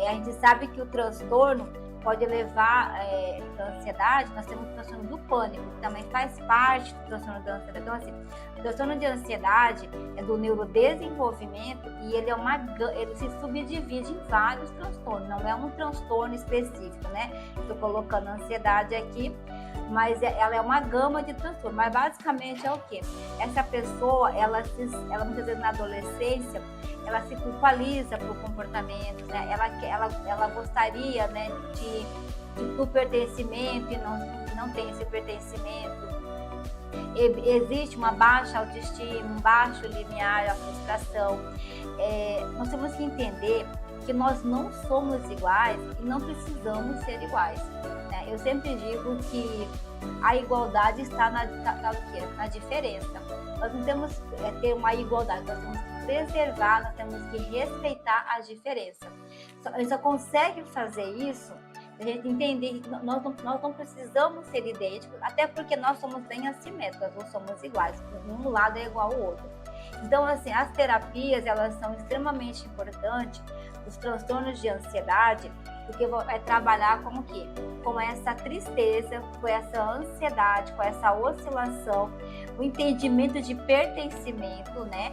A gente sabe que o transtorno pode levar à ansiedade. Nós temos o transtorno do pânico, que também faz parte do transtorno da ansiedade. Então, assim, o transtorno de ansiedade é do neurodesenvolvimento e ele se subdivide em vários transtornos, não é um transtorno específico, né? Estou colocando a ansiedade aqui, mas ela é uma gama de transtornos. Mas basicamente é o quê? Essa pessoa, ela muitas vezes na adolescência, ela se culpabiliza por comportamento, né? Ela gostaria, né, do pertencimento e não tem esse pertencimento. Existe uma baixa autoestima, um baixo limiar à frustração. Nós temos que entender que nós não somos iguais e não precisamos ser iguais, né? Eu sempre digo que a igualdade está na diferença. Nós não temos que ter uma igualdade, nós temos que preservar, nós temos que respeitar a diferença. A gente só consegue fazer isso a gente entender que nós não precisamos ser idênticos, até porque nós somos bem assimétricos, não somos iguais, um lado é igual ao outro. Então, assim, as terapias, elas são extremamente importantes, os transtornos de ansiedade, porque é trabalhar como que? Com essa tristeza, com essa ansiedade, com essa oscilação, o entendimento de pertencimento, né?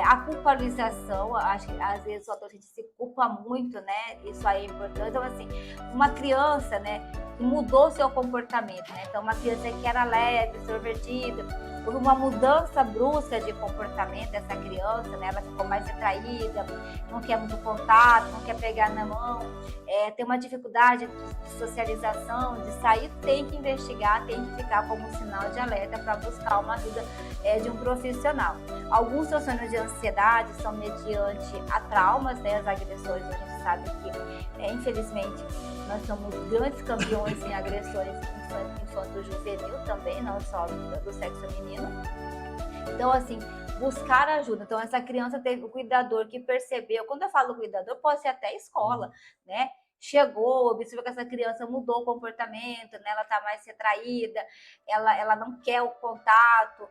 A culpabilização, acho que às vezes o adolescente se culpa muito, né? Isso aí é importante. Então, assim, uma criança, né, que mudou seu comportamento, né? Então, uma criança que era leve, extrovertida, por uma mudança brusca de comportamento dessa criança, né? Ela ficou mais retraída, não quer muito contato, não quer pegar na mão, tem uma dificuldade de socialização, de sair, tem que investigar, tem que ficar como um sinal de alerta para buscar uma ajuda de um profissional. Alguns transtornos de ansiedade são mediante a traumas, né? As agressões, a gente sabe que, infelizmente, nós somos grandes campeões em agressões infanto-juvenil também, não só do sexo feminino. Então, assim, buscar ajuda. Então, essa criança teve o cuidador que percebeu, quando eu falo cuidador, pode ser até escola, né? Chegou, observou que essa criança mudou o comportamento, né? Ela está mais retraída, ela não quer o contato,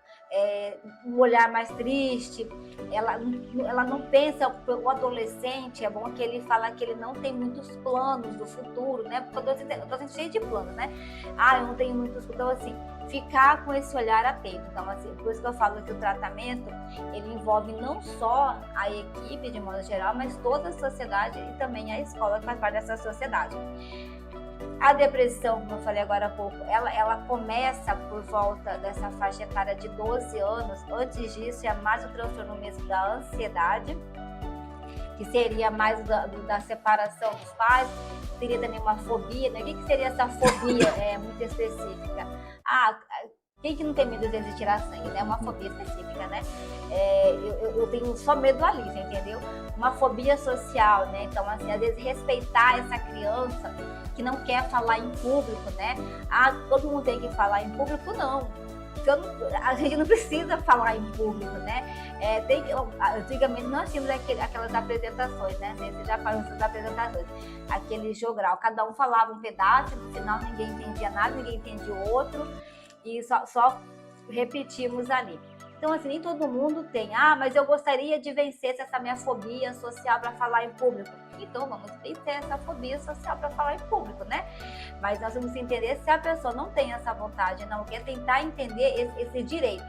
um olhar mais triste, ela não pensa, o adolescente, é bom que ele fala que ele não tem muitos planos do futuro, né? Porque eu tô cheio de planos, né? Eu não tenho muitos planos, então assim, ficar com esse olhar atento. Então, assim, por isso que eu falo que o tratamento, ele envolve não só a equipe, de modo geral, mas toda a sociedade e também a escola que faz parte dessa sociedade. A depressão, como eu falei agora há pouco, ela começa por volta dessa faixa etária de 12 anos. Antes disso, é mais o transtorno mesmo da ansiedade, que seria mais da separação dos pais, teria também uma fobia, né? O que seria essa fobia muito específica? Quem que não tem medo de tirar sangue, né? Uma fobia específica, né? Eu tenho só medo ali, você entendeu? Uma fobia social, né? Então, assim, às vezes respeitar essa criança que não quer falar em público, né? Todo mundo tem que falar em público, não. A gente não precisa falar em público, né? Antigamente nós tínhamos aquelas apresentações, né? Você já falou das apresentações, aquele jogral, cada um falava um pedaço, no final ninguém entendia nada, ninguém entendia o outro, e só repetimos ali. Então, assim, nem todo mundo tem. Mas eu gostaria de vencer essa minha fobia social para falar em público. Então, vamos vencer essa fobia social para falar em público, né? Mas nós vamos entender se a pessoa não tem essa vontade, não quer tentar entender esse direito.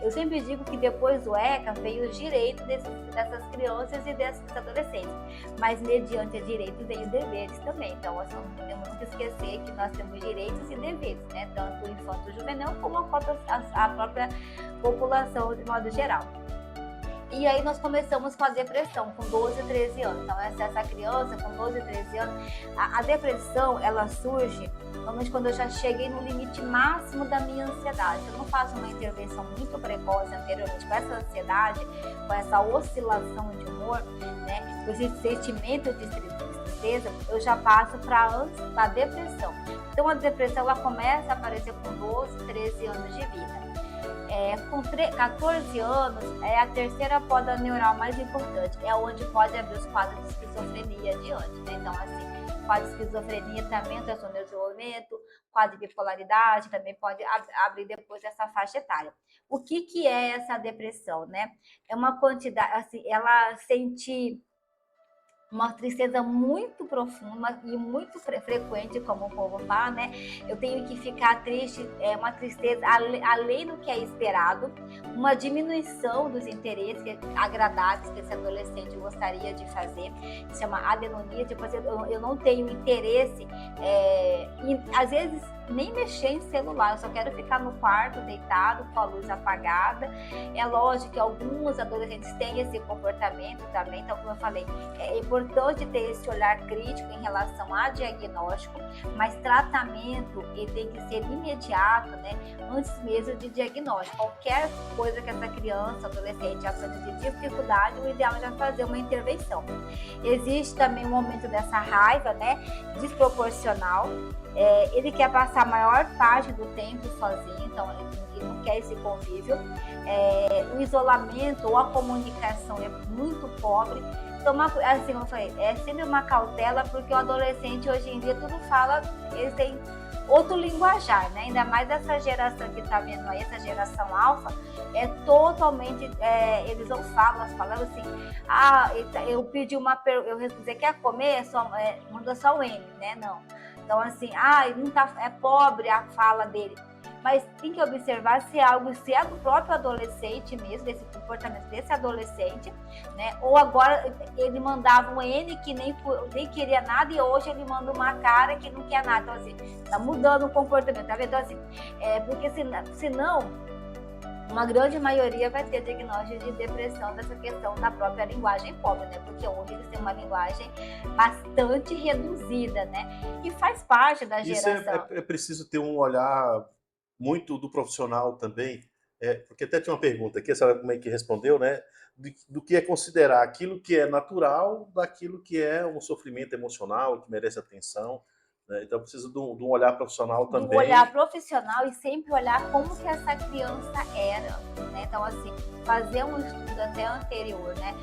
Eu sempre digo que depois do ECA veio os direitos dessas crianças e desses adolescentes, mas mediante os direitos vem os deveres também. Então, nós não podemos nunca esquecer que nós temos direitos e deveres, né? Tanto o infanto-juvenil como a própria população de modo geral. E aí nós começamos com a depressão, com 12, 13 anos. Então, essa criança com 12, 13 anos, a depressão, ela surge normalmente quando eu já cheguei no limite máximo da minha ansiedade. Eu não faço uma intervenção muito precoce anteriormente com essa ansiedade, com essa oscilação de humor, né? Com esse sentimento de tristeza, eu já passo para a depressão. Então, a depressão, ela começa a aparecer com 12, 13 anos de vida. Com 14 anos, é a terceira poda neural mais importante, é onde pode abrir os quadros de esquizofrenia adiante, né? Então, assim, quadro de esquizofrenia também, transtorno de desenvolvimento, quadro de bipolaridade também pode abrir depois dessa faixa etária. O que é essa depressão, né? É uma quantidade, assim, ela sente uma tristeza muito profunda e muito frequente, como o povo fala, né? Eu tenho que ficar triste, uma tristeza além do que é esperado, uma diminuição dos interesses agradáveis que esse adolescente gostaria de fazer, se chama adenonia, tipo assim, eu não tenho interesse, e às vezes nem mexer em celular, eu só quero ficar no quarto deitado com a luz apagada. É lógico que alguns adolescentes têm esse comportamento também, então, como eu falei, é importante ter esse olhar crítico em relação a diagnóstico, mas tratamento ele tem que ser imediato, né, antes mesmo de diagnóstico. Qualquer coisa que essa criança, adolescente apresente de dificuldade, o ideal é já fazer uma intervenção. Existe também um aumento dessa raiva, né, desproporcional. Ele quer passar a maior parte do tempo sozinho, então ele não quer esse convívio. O isolamento ou a comunicação é muito pobre. Então, assim como eu falei, é sempre uma cautela, porque o adolescente hoje em dia tudo fala, eles têm outro linguajar, né? Ainda mais essa geração que está vendo aí, essa geração alfa, é totalmente, eles não falam, as palavras assim, eu pedi eu você quer comer? Manda só o N, né? Não. Então assim, não tá, é pobre a fala dele. Mas tem que observar se é do próprio adolescente mesmo, desse comportamento desse adolescente, né? Ou agora ele mandava um N que nem queria nada e hoje ele manda uma cara que não quer nada. Então, assim, tá mudando o comportamento, tá vendo? Então, assim, porque senão uma grande maioria vai ter diagnóstico de depressão dessa questão da própria linguagem pobre, né? Porque hoje eles têm uma linguagem bastante reduzida, né? E faz parte da geração. Isso é preciso ter um olhar muito do profissional também, porque até tinha uma pergunta aqui, a senhora como é que respondeu, né? Do que é considerar aquilo que é natural daquilo que é um sofrimento emocional, que merece atenção. Né? Então precisa de um olhar profissional também. De um olhar profissional e sempre olhar como que essa criança era. Né? Então, assim, fazer um estudo até anterior, né?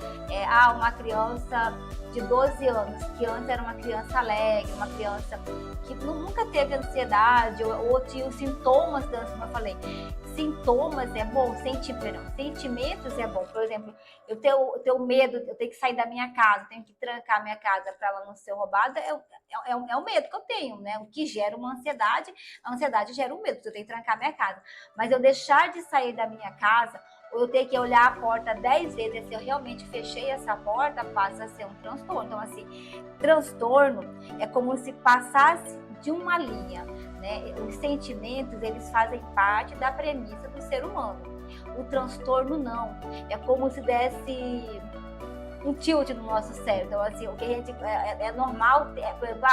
Uma criança de 12 anos, que antes era uma criança alegre, uma criança que nunca teve ansiedade, ou tinha os sintomas, como eu falei. Sintomas é bom, sentimentos é bom. Por exemplo, eu tenho medo, eu tenho que sair da minha casa, tenho que trancar a minha casa para ela não ser roubada, é o medo que eu tenho, né? O que gera uma ansiedade, a ansiedade gera um medo, eu tenho que trancar a minha casa. Mas eu deixar de sair da minha casa, ou eu ter que olhar a porta 10 vezes, se eu realmente fechei essa porta, passa a ser um transtorno. Então, assim, transtorno é como se passasse de uma linha, né? Os sentimentos, eles fazem parte da premissa do ser humano. O transtorno não. É como se desse um tilt no nosso cérebro. Então, assim, o que a gente é normal, por exemplo,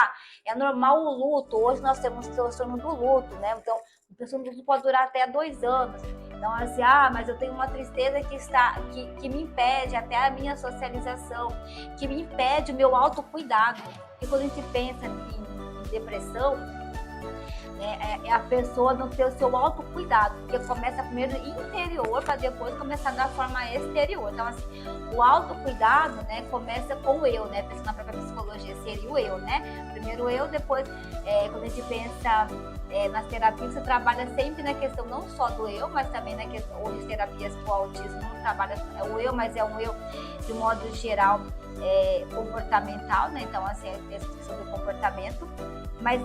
é normal o luto. Hoje nós temos o transtorno do luto, né? Então, o transtorno do luto pode durar até 2 anos. Então, assim, mas eu tenho uma tristeza que me impede até a minha socialização, que me impede o meu autocuidado. E quando a gente pensa em depressão, né, é a pessoa não ter o seu autocuidado, porque começa primeiro interior para depois começar da forma exterior. Então, assim, o autocuidado, né, começa com o eu, né, pensando na própria psicologia, seria o eu, né, primeiro o eu, depois, quando a gente pensa nas terapias, você trabalha sempre na questão não só do eu, mas também na questão, hoje terapias do autismo não trabalha o eu, mas é um eu de modo geral comportamental, né, então, assim, é questão do comportamento. Mas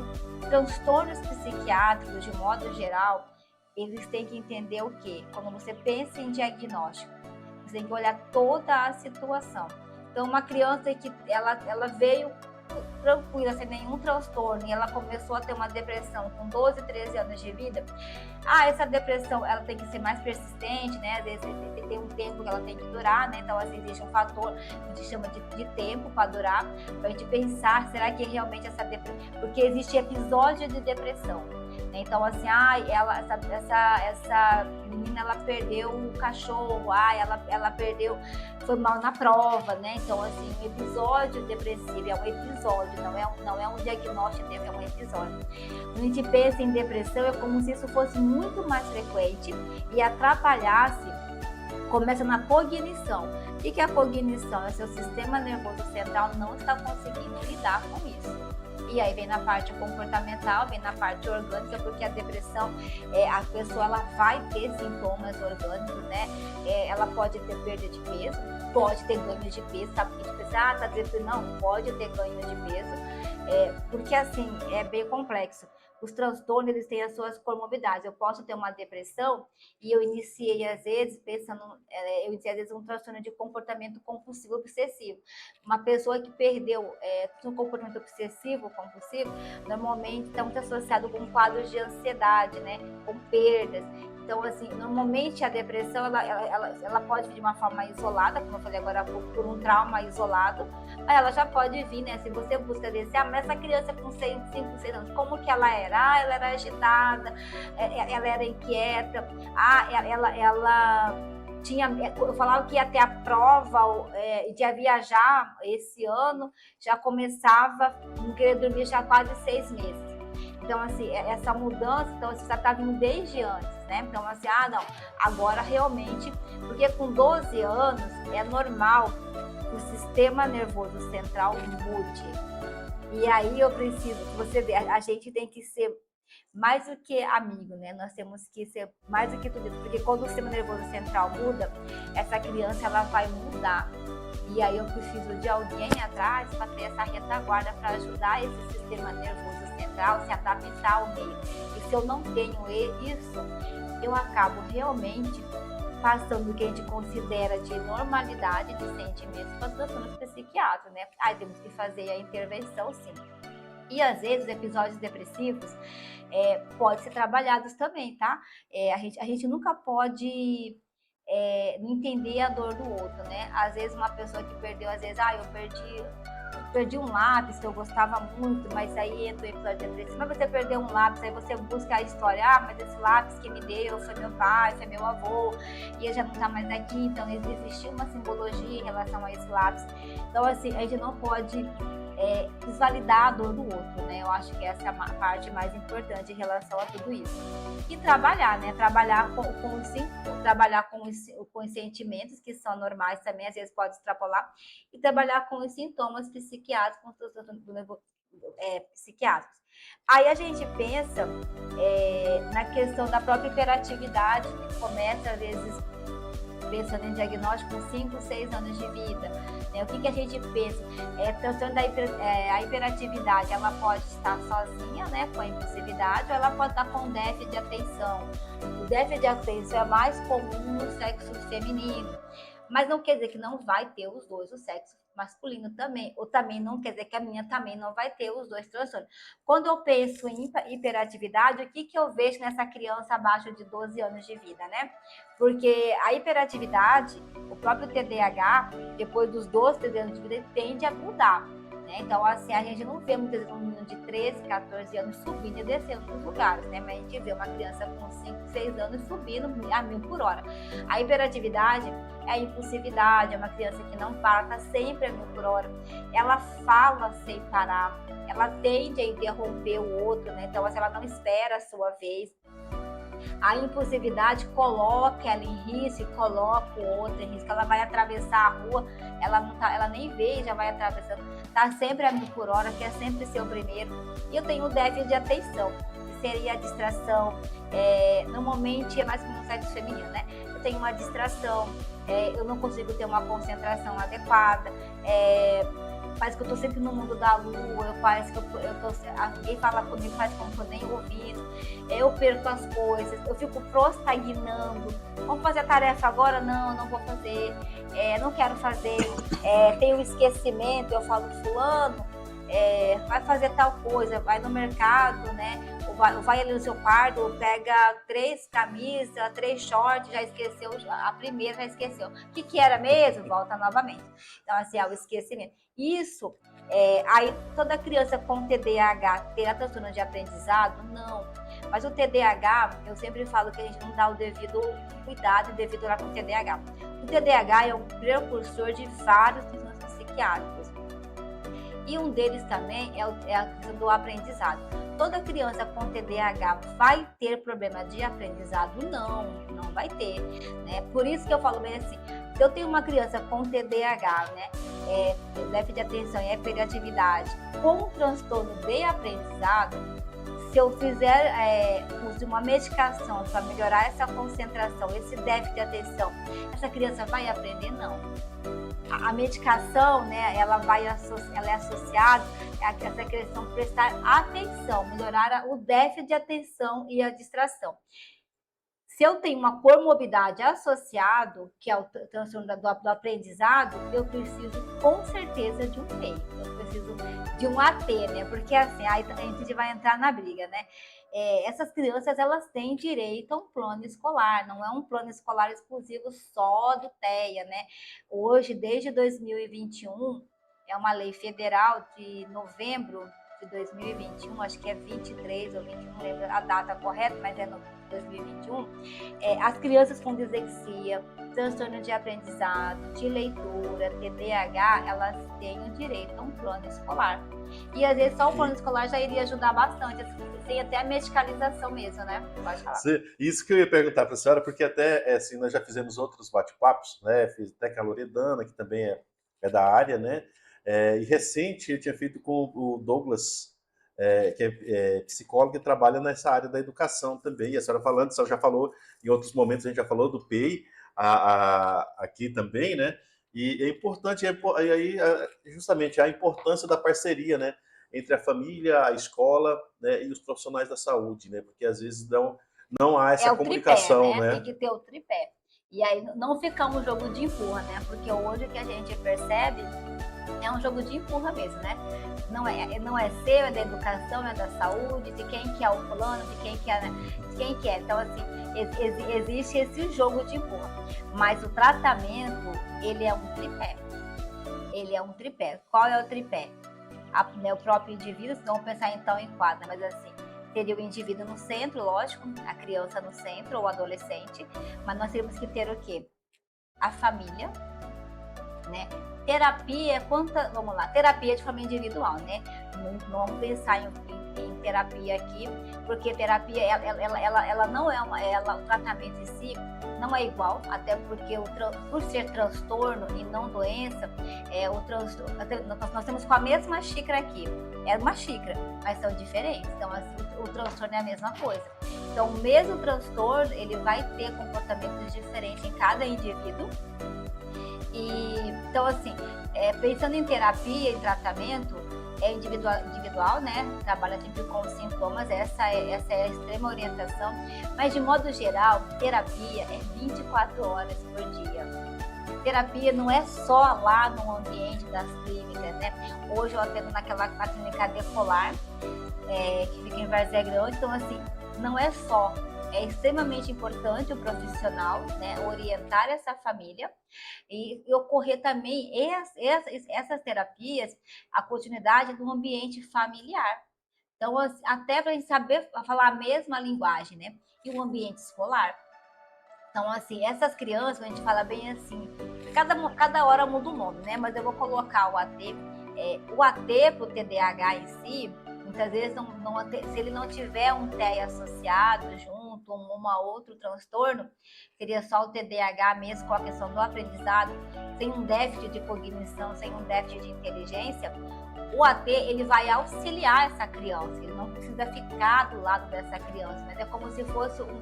transtornos psiquiátricos, de modo geral, eles têm que entender o quê? Quando você pensa em diagnóstico, você tem que olhar toda a situação. Então, uma criança que ela veio tranquila, sem nenhum transtorno, e ela começou a ter uma depressão com 12, 13 anos de vida, essa depressão ela tem que ser mais persistente, né? Às vezes tem um tempo que ela tem que durar, né? Então, assim, existe um fator que a gente chama de tempo para durar, para a gente pensar, será que realmente essa depressão... Porque existe episódio de depressão, né? Então, assim, essa menina, ela perdeu o cachorro, ela perdeu, foi mal na prova, né? Então, assim, um episódio depressivo é um episódio, não é um diagnóstico, é um episódio. Quando a gente pensa em depressão, é como se isso fosse muito mais frequente e atrapalhasse, começa na cognição. O que é a cognição? É o seu sistema nervoso central não está conseguindo lidar com isso. E aí vem na parte comportamental, vem na parte orgânica, porque a depressão, a pessoa ela vai ter sintomas orgânicos, né? Ela pode ter perda de peso, pode ter ganho de peso, sabe? Porque a gente pensa, tá deprimido, não, pode ter ganho de peso, porque assim, é bem complexo. Os transtornos, eles têm as suas comorbidades. Eu posso ter uma depressão e eu iniciei, às vezes, um transtorno de comportamento compulsivo obsessivo. Uma pessoa que perdeu um comportamento obsessivo compulsivo, normalmente está muito associado com quadros de ansiedade, né? Com perdas. Então, assim, normalmente a depressão, ela pode vir de uma forma isolada, como eu falei agora há pouco, por um trauma isolado, mas ela já pode vir, né? Se você busca desse, mas essa criança com 5, 6 anos, como que ela era? Ela era agitada, ela era inquieta, ela tinha, eu falava que ia ter a prova de viajar esse ano, já começava, não queria dormir já há quase 6 meses. Então, assim, essa mudança, então, você já está vindo desde antes, né? Então, assim, não, agora realmente, porque com 12 anos é normal que o sistema nervoso central mude. E aí eu preciso, você vê, a gente tem que ser Mais do que amigo, né? Nós temos que ser mais do que tudo isso, porque quando o sistema nervoso central muda, essa criança ela vai mudar. E aí eu preciso de alguém atrás para ter essa retaguarda para ajudar esse sistema nervoso central se adaptar ao meio. E se eu não tenho isso, eu acabo realmente passando o que a gente considera de normalidade de sentimentos para transtornos psiquiátricos, né? Aí temos que fazer a intervenção, sim. E às vezes episódios depressivos podem ser trabalhados também, tá? A gente nunca pode não entender a dor do outro, né? Às vezes uma pessoa que perdeu, às vezes, eu perdi um lápis que eu gostava muito, mas aí entra o episódio depressivo. Mas você perdeu um lápis, aí você busca a história, mas esse lápis que me deu foi meu pai, foi meu avô, e ele já não tá mais aqui, então existiu uma simbologia em relação a esse lápis. Então, assim, a gente não pode desvalidar a dor do outro, né? Eu acho que essa é a parte mais importante em relação a tudo isso. E trabalhar, né? Trabalhar com os sentimentos que são normais também, às vezes pode extrapolar, e trabalhar com os sintomas psiquiátricos, psiquiátricos. Aí a gente pensa na questão da própria hiperatividade, que começa às vezes pensando em diagnóstico com 5, 6 anos de vida. O que a gente pensa? Transtorno a hiperatividade, ela pode estar sozinha, né, com a impulsividade, ou ela pode estar com déficit de atenção. O déficit de atenção é mais comum no sexo feminino, mas não quer dizer que não vai ter os dois, o sexo masculino também, ou também não quer dizer que a minha também não vai ter os dois transtornos. Quando eu penso em hiperatividade, o que eu vejo nessa criança abaixo de 12 anos de vida, né? Porque a hiperatividade, o próprio TDAH, depois dos 12, 13 anos de vida, ele tende a mudar. Então, assim, a gente não vê muitas vezes um menino de 13, 14 anos subindo e descendo nos lugares, né? Mas a gente vê uma criança com 5, 6 anos subindo a 1000 por hora. A hiperatividade é a impulsividade, é uma criança que não para, está sempre a 1000 por hora. Ela fala sem parar, ela tende a interromper o outro, né? Então, assim, ela não espera a sua vez. A impulsividade coloca ela em risco, coloca o outro em risco. Ela vai atravessar a rua, ela nem vê e já vai atravessando. Está sempre a 1000 por hora, quer sempre ser o primeiro. E eu tenho o déficit de atenção, que seria a distração. Normalmente é mais como um sexo feminino, né? Eu tenho uma distração, eu não consigo ter uma concentração adequada. Parece que eu tô sempre no mundo da lua, parece que alguém fala comigo, parece que eu não tô nem ouvindo, eu perco as coisas, eu fico prostagnando. Vamos fazer a tarefa agora? Não vou fazer, não quero fazer, tem um esquecimento, eu falo, fulano, vai fazer tal coisa, vai no mercado, né? Ou vai ali no seu quarto, pega 3 camisas, 3 shorts, já esqueceu, a primeira já esqueceu. O que era mesmo? Volta novamente. Então, assim, é o esquecimento. Isso, aí toda criança com TDAH terá transtorno de aprendizado? Não. Mas o TDAH, eu sempre falo que a gente não dá o devido cuidado e devido lá com o TDAH. O TDAH é um precursor de vários transtornos psiquiátricos. E um deles também é a questão do aprendizado. Toda criança com TDAH vai ter problema de aprendizado? Não vai ter, né? Por isso que eu falo bem assim, se eu tenho uma criança com TDAH, né, déficit de atenção e hiperatividade, com transtorno de aprendizado, se eu fizer uso de uma medicação para melhorar essa concentração, esse déficit de atenção, essa criança vai aprender? Não. A medicação, né, ela é associada a essa questão de prestar atenção, melhorar o déficit de atenção e a distração. Se eu tenho uma comorbidade associado, que é o transtorno do aprendizado, eu preciso com certeza de um TEI, eu preciso de um AT, né? Porque assim, aí a gente vai entrar na briga, né? Essas crianças, elas têm direito a um plano escolar, não é um plano escolar exclusivo só do TEA, né? Hoje, desde 2021, é uma lei federal de novembro de 2021, acho que é 23 ou 21, não lembro a data correta, mas é no 2021, as crianças com dislexia, transtorno de aprendizado, de leitura, TDAH, elas têm o direito a um plano escolar. E às vezes só o plano escolar já iria ajudar bastante, sem até a medicalização mesmo, né? Pode falar. Isso que eu ia perguntar para a senhora, porque até assim, nós já fizemos outros bate-papos, né? Fiz até com a Loredana, que também é da área, né? E recente eu tinha feito com o Douglas que é psicóloga e trabalha nessa área da educação também. E a senhora já falou, em outros momentos a gente já falou do PEI aqui também, né? E é importante, e aí justamente a importância da parceria, né? Entre a família, a escola, né, e os profissionais da saúde, né? Porque às vezes não há essa É o tripé, comunicação, né? Tem né? que ter o tripé. E aí não ficar um jogo de empurra, né? Porque hoje o que a gente percebe é um jogo de empurra mesmo, né? Não é seu, é da educação, é da saúde, de quem que é o fulano, de quem que é, né? De quem que é. Então, assim, existe esse jogo de empurra. Mas o tratamento, ele é um tripé. Ele é um tripé. Qual é o tripé? Né, o próprio indivíduo, se vamos pensar então em quadra, mas assim, seria o indivíduo no centro, lógico, a criança no centro, ou o adolescente, mas nós temos que ter o quê? A família, né? Terapia, vamos lá, terapia de forma individual, né? Não vamos pensar em terapia aqui, porque terapia, ela não é o tratamento em si não é igual, até porque por ser transtorno e não doença, nós temos com a mesma xícara aqui, é uma xícara, mas são diferentes, então assim, o transtorno é a mesma coisa. Então o mesmo transtorno, ele vai ter comportamentos diferentes em cada indivíduo. E, então, assim, pensando em terapia e tratamento, é individual, né? Trabalha sempre com os sintomas, essa é a extrema orientação. Mas, de modo geral, terapia é 24 horas por dia. Terapia não é só lá no ambiente das clínicas, né? Hoje eu atendo naquela clínica Decolar, que fica em Várzea Grande, então, assim, não é só. É extremamente importante o profissional, né, orientar essa família e ocorrer também essas terapias, a continuidade do ambiente familiar. Então, até para a gente saber falar a mesma linguagem, né? E o ambiente escolar. Então, assim, essas crianças, a gente fala bem assim, cada hora muda o nome, né? Mas eu vou colocar o AT. O AT para o TDAH em si, muitas vezes, se ele não tiver um TEA associado junto, outro transtorno, seria só o TDAH mesmo, com a questão do aprendizado, sem um déficit de cognição, sem um déficit de inteligência, o AT, ele vai auxiliar essa criança, ele não precisa ficar do lado dessa criança, mas é como se fosse um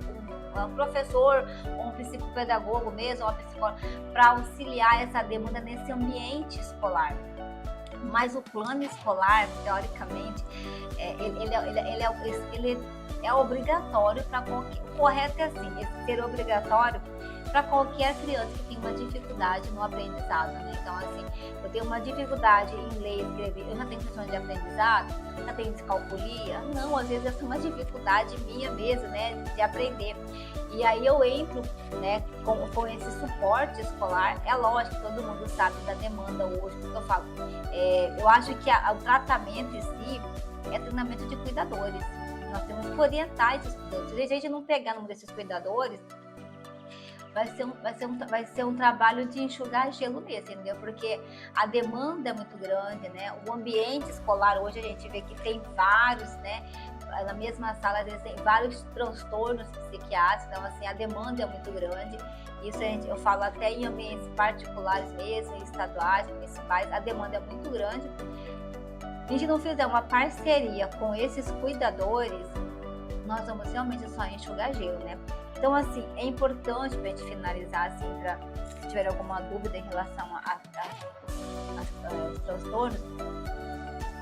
professor, um psicopedagogo mesmo, uma psicóloga, para auxiliar essa demanda nesse ambiente escolar. Mas o plano escolar, teoricamente, ele é obrigatório para qualquer... O correto é assim, ser obrigatório para qualquer criança que tem uma dificuldade no aprendizado, né? Então, assim, eu tenho uma dificuldade em ler e escrever, eu já tenho questões de aprendizado, já tenho descalculia? Não, às vezes essa é uma dificuldade minha mesmo, né, de aprender. E aí eu entro, né, com esse suporte escolar. É lógico que todo mundo sabe da demanda hoje, porque eu falo, eu acho que o tratamento em si é treinamento de cuidadores. Nós temos que orientar esses cuidadores. Se a gente não pegar num desses cuidadores, vai ser um trabalho de enxugar gelo mesmo, entendeu? Porque a demanda é muito grande, né? O ambiente escolar, hoje a gente vê que tem vários, né? Na mesma sala, tem vários transtornos psiquiátricos, então, assim, a demanda é muito grande. Isso eu falo até em ambientes particulares mesmo, estaduais, municipais, a demanda é muito grande. Se a gente não fizer uma parceria com esses cuidadores, nós vamos realmente só enxugar gelo, né? Então, assim, é importante para a gente finalizar, assim, se tiver alguma dúvida em relação aos transtornos,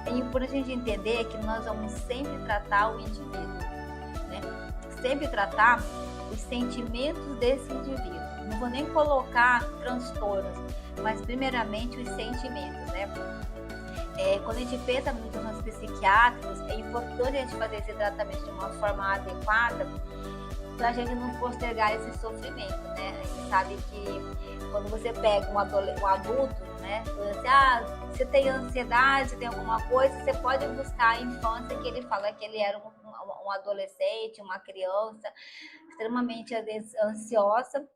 é importante a gente entender que nós vamos sempre tratar o indivíduo, né? Sempre tratar os sentimentos desse indivíduo. Não vou nem colocar transtornos, mas primeiramente os sentimentos, né? Quando a gente pensa nos transtornos psiquiátricos, é importante a gente fazer esse tratamento de uma forma adequada, para a gente não postergar esse sofrimento, né? A gente sabe que quando você pega um adulto, né? Você tem ansiedade, você tem alguma coisa, você pode buscar a infância, que ele fala que ele era um adolescente, uma criança extremamente ansiosa.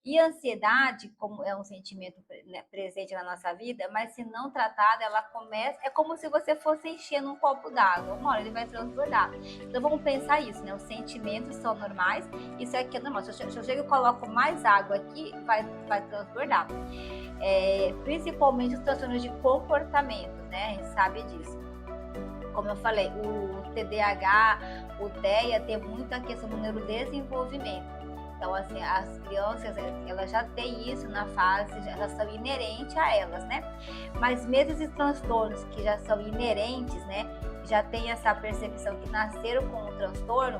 E a ansiedade, como é um sentimento, né, presente na nossa vida, mas se não tratada, ela começa... É como se você fosse enchendo um copo d'água. Uma hora ele vai transbordar. Então vamos pensar isso, né? Os sentimentos são normais, isso aqui é normal. Se eu chego e coloco mais água aqui, vai transbordar. Principalmente os transtornos de comportamento, né? A gente sabe disso. como eu falei, o TDAH, o TEA tem muita questão do neurodesenvolvimento. Então, assim, as crianças, elas já têm isso na fase, elas são inerentes a elas, né? Mas mesmo esses transtornos que já são inerentes, né? Já tem essa percepção que nasceram com o transtorno,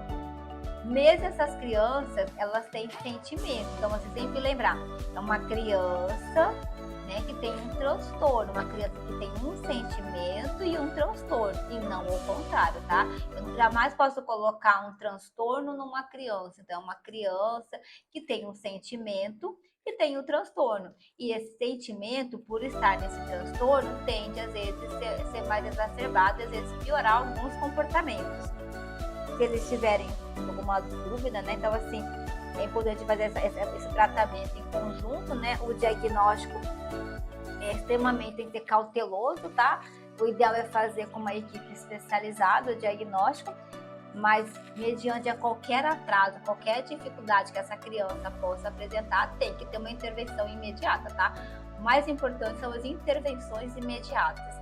mesmo essas crianças, elas têm sentimento. Então, você sempre lembrar, é uma criança, né, que tem um transtorno, uma criança que tem um sentimento e um transtorno, e não o contrário, tá? Eu jamais posso colocar um transtorno numa criança. Então, é uma criança que tem um sentimento e tem o transtorno. E esse sentimento, por estar nesse transtorno, tende, às vezes, ser mais exacerbado, às vezes, piorar alguns comportamentos. Se eles tiverem alguma dúvida, né? Então, assim, é importante fazer esse tratamento em conjunto, né? O diagnóstico é extremamente, tem que ser cauteloso, tá? O ideal é fazer com uma equipe especializada o diagnóstico, mas mediante a qualquer atraso, qualquer dificuldade que essa criança possa apresentar, tem que ter uma intervenção imediata, tá? O mais importante são as intervenções imediatas.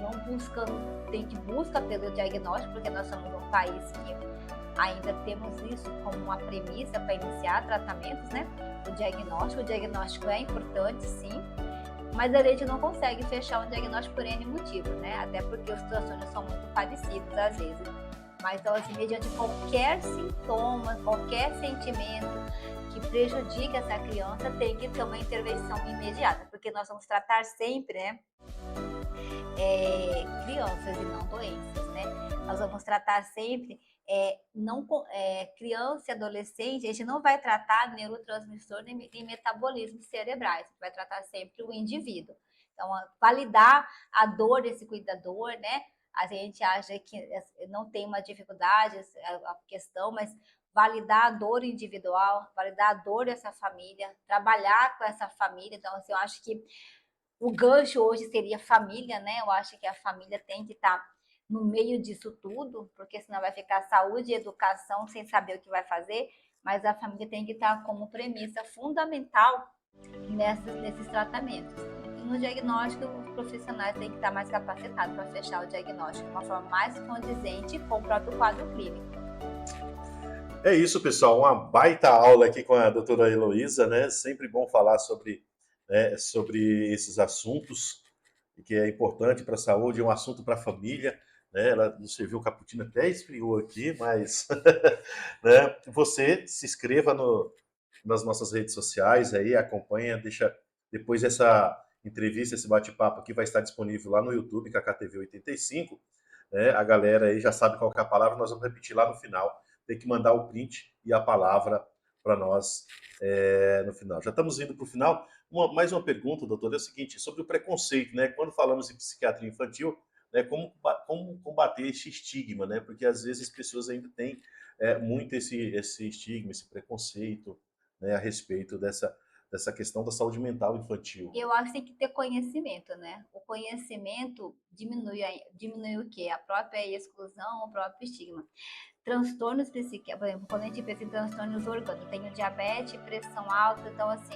Não buscando, tem que busca pelo diagnóstico, porque nós somos um país que ainda temos isso como uma premissa para iniciar tratamentos, né? O diagnóstico é importante, sim, mas a gente não consegue fechar um diagnóstico por N motivos, né? Até porque os transtornos são muito parecidos às vezes. Mas, então, assim, mediante qualquer sintoma, qualquer sentimento que prejudique essa criança, tem que ter uma intervenção imediata, porque nós vamos tratar sempre, né? Crianças e não doenças, né? Nós vamos tratar sempre criança e adolescente, a gente não vai tratar neurotransmissor nem metabolismo cerebrais, a gente vai tratar sempre o indivíduo. Então, validar a dor desse cuidador, né? A gente acha que não tem uma dificuldade a questão, mas validar a dor individual, validar a dor dessa família, trabalhar com essa família. Então, assim, eu acho que o gancho hoje seria família, né? Eu acho que a família tem que estar no meio disso tudo, porque senão vai ficar saúde e educação sem saber o que vai fazer, mas a família tem que estar como premissa fundamental nesses tratamentos. E no diagnóstico, os profissionais têm que estar mais capacitados para fechar o diagnóstico de uma forma mais condizente com o próprio quadro clínico. É isso, pessoal. Uma baita aula aqui com a doutora Heloísa, né? Sempre bom falar sobre esses assuntos, que é importante para a saúde, é um assunto para a família, né? Ela nos serviu o cappuccino, até esfriou aqui, mas né? Você se inscreva nas nossas redes sociais aí, acompanha, deixa depois essa entrevista, esse bate-papo aqui vai estar disponível lá no YouTube, KKTV 85, né? A galera aí já sabe qual que é a palavra, nós vamos repetir lá no final, tem que mandar o print e a palavra para nós no final. Já estamos indo para o final. Mais uma pergunta, doutor, é o seguinte, sobre o preconceito, né? Quando falamos em psiquiatria infantil, né, como combater esse estigma, né? Porque às vezes as pessoas ainda têm muito esse estigma, esse preconceito, né, a respeito dessa questão da saúde mental infantil. Eu acho que tem que ter conhecimento, né? O conhecimento diminui o quê? A própria exclusão, o próprio estigma. Transtornos psiquiátricos, por exemplo, quando a gente pensa em transtornos orgânicos, tem o diabetes, pressão alta, então assim,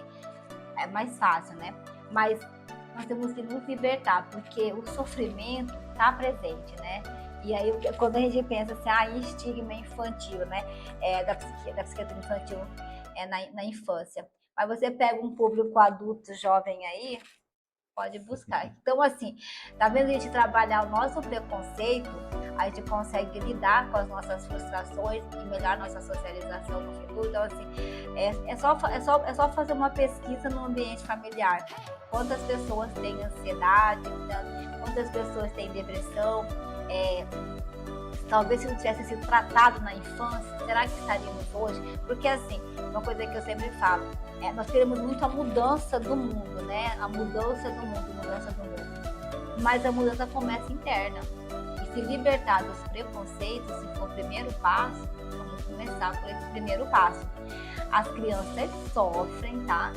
é mais fácil, né? Mas nós temos que nos libertar, porque o sofrimento está presente, né? E aí, quando a gente pensa assim, estigma infantil, né? Da psiquiatria infantil na infância. Mas você pega um público adulto jovem aí, pode buscar. Então, assim, tá vendo a gente trabalhar o nosso preconceito, a gente consegue lidar com as nossas frustrações e melhorar nossa socialização no futuro. Então, assim, é só fazer uma pesquisa no ambiente familiar. Quantas pessoas têm ansiedade, quantas pessoas têm depressão, talvez se não tivesse sido tratado na infância, será que estaríamos hoje? Porque, assim, uma coisa que eu sempre falo, nós queremos muito a mudança do mundo, né? A mudança do mundo. Mas a mudança começa interna. E se libertar dos preconceitos, se for o primeiro passo, vamos começar por esse primeiro passo. As crianças sofrem, tá?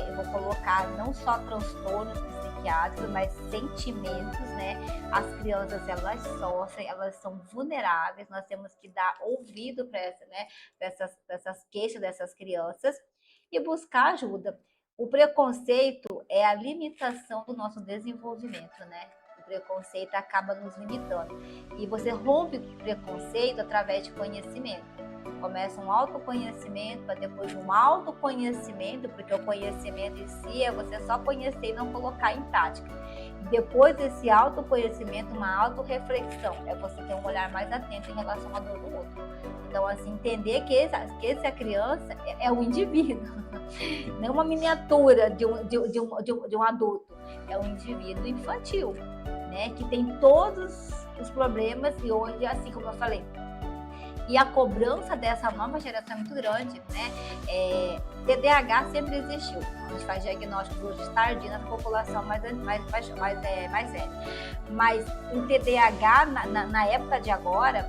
Eu vou colocar não só transtornos psiquiátricos, mas sentimentos, né? As crianças, elas sofrem, elas são vulneráveis, nós temos que dar ouvido para essas queixas dessas crianças e buscar ajuda. O preconceito é a limitação do nosso desenvolvimento, né? O preconceito acaba nos limitando. E você rompe o preconceito através de conhecimento. Começa um autoconhecimento, para depois um autoconhecimento, porque o conhecimento em si é você só conhecer e não colocar em prática. E depois desse autoconhecimento, uma autorreflexão, é você ter um olhar mais atento em relação à dor do outro. Então, assim, entender que essa criança é um indivíduo, não uma miniatura de um adulto, é um indivíduo infantil, né, que tem todos os problemas e hoje, assim como eu falei, e a cobrança dessa nova geração é muito grande, né? TDAH sempre existiu. A gente faz diagnósticos hoje tardios na população mais velha. Mas o TDAH, na época de agora,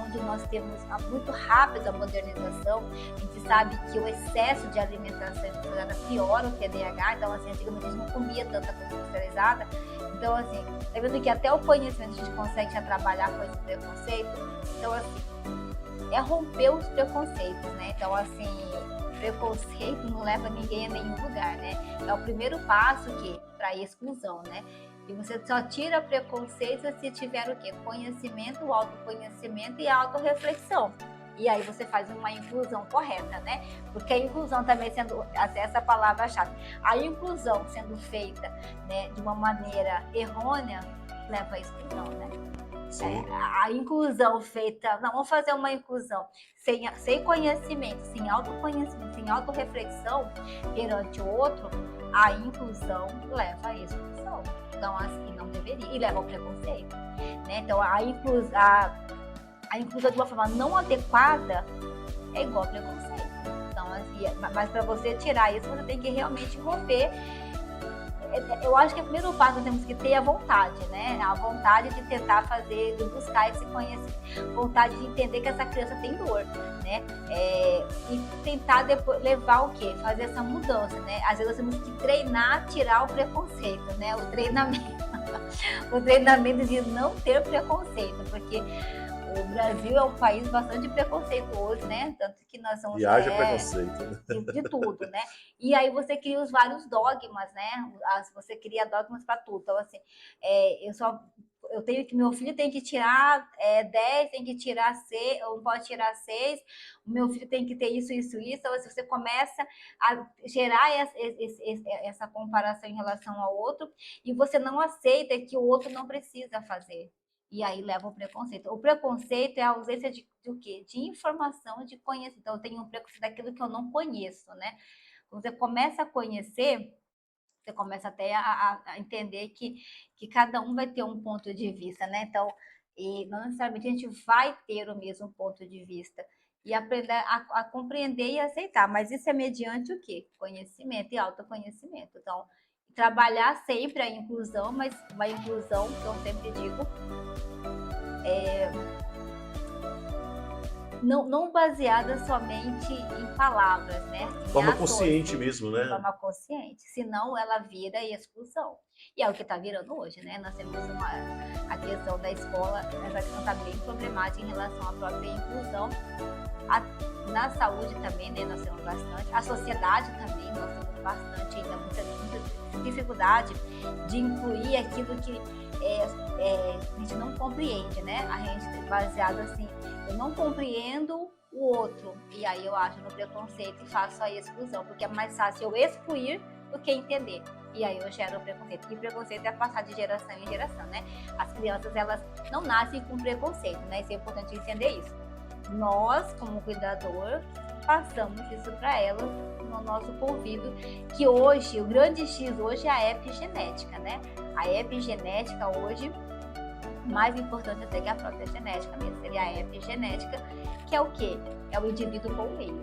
onde nós temos muito rápido a modernização, a gente sabe que o excesso de alimentação industrializada piora o TDAH, então assim, antigamente a gente não comia tanta coisa industrializada. Então, assim, tá vendo que até o conhecimento a gente consegue já trabalhar com esse preconceito? Então, assim, é romper os preconceitos, né? Então, assim, preconceito não leva ninguém a nenhum lugar, né? É o primeiro passo para a exclusão, né? E você só tira preconceito se tiver o quê? Conhecimento, autoconhecimento e autorreflexão. E aí você faz uma inclusão correta, né? Porque a inclusão também sendo, essa palavra-chave, a inclusão sendo feita, né, de uma maneira errônea, leva à exclusão, né? A inclusão feita, não, vamos fazer uma inclusão sem conhecimento, sem autoconhecimento, sem autorreflexão perante o outro, a inclusão leva à exclusão. Então, assim, não deveria, e leva ao preconceito, né? Então, a inclusão de uma forma não adequada é igual a preconceito. Então, assim, mas para você tirar isso, você tem que realmente romper. Eu acho que o primeiro passo nós temos que ter a vontade, né? A vontade de tentar fazer, de buscar esse conhecimento, vontade de entender que essa criança tem dor, né? E tentar depois levar o quê? Fazer essa mudança, né? Às vezes nós temos que treinar, tirar o preconceito, né? O treinamento de não ter preconceito, porque o Brasil é um país bastante preconceituoso, né? Tanto que nós somos... Haja preconceito. De tudo, né? E aí você cria os vários dogmas, né? Você cria dogmas para tudo. Então, assim, meu filho tem que tirar 10, tem que tirar 6, ou não pode tirar 6, o meu filho tem que ter isso. Então, se você começa a gerar essa comparação em relação ao outro, e você não aceita que o outro não precisa fazer. E aí leva o preconceito. O preconceito é a ausência de o quê? De informação, de conhecimento. Então, eu tenho um preconceito daquilo que eu não conheço, né? Quando você começa a conhecer, você começa até a entender que cada um vai ter um ponto de vista, né? Então, e não necessariamente a gente vai ter o mesmo ponto de vista. E aprender a compreender e aceitar. Mas isso é mediante o quê? Conhecimento e autoconhecimento. Então, trabalhar sempre a inclusão, mas uma inclusão, que eu sempre digo, não baseada somente em palavras, né? De forma consciente mesmo, né? De forma consciente, senão ela vira exclusão. E é o que está virando hoje, né? Nós temos a questão da escola, essa questão está bem problemática em relação à própria inclusão. Na saúde também, né? Nós temos bastante. A sociedade também, nós temos bastante, ainda muita dificuldade de incluir aquilo que a gente não compreende, né? A gente baseado assim, eu não compreendo o outro, e aí eu acho no preconceito e faço a exclusão, porque é mais fácil eu excluir do que entender. E aí eu gero o preconceito. E preconceito é passar de geração em geração, né? As crianças, elas não nascem com preconceito, né? Isso é importante entender isso. Nós, como cuidador, passamos isso para elas no nosso convívio, que hoje, o grande X hoje é a epigenética, né? A epigenética hoje, mais importante até que a própria genética mesmo, seria a epigenética, que é o quê? É o indivíduo com o meio.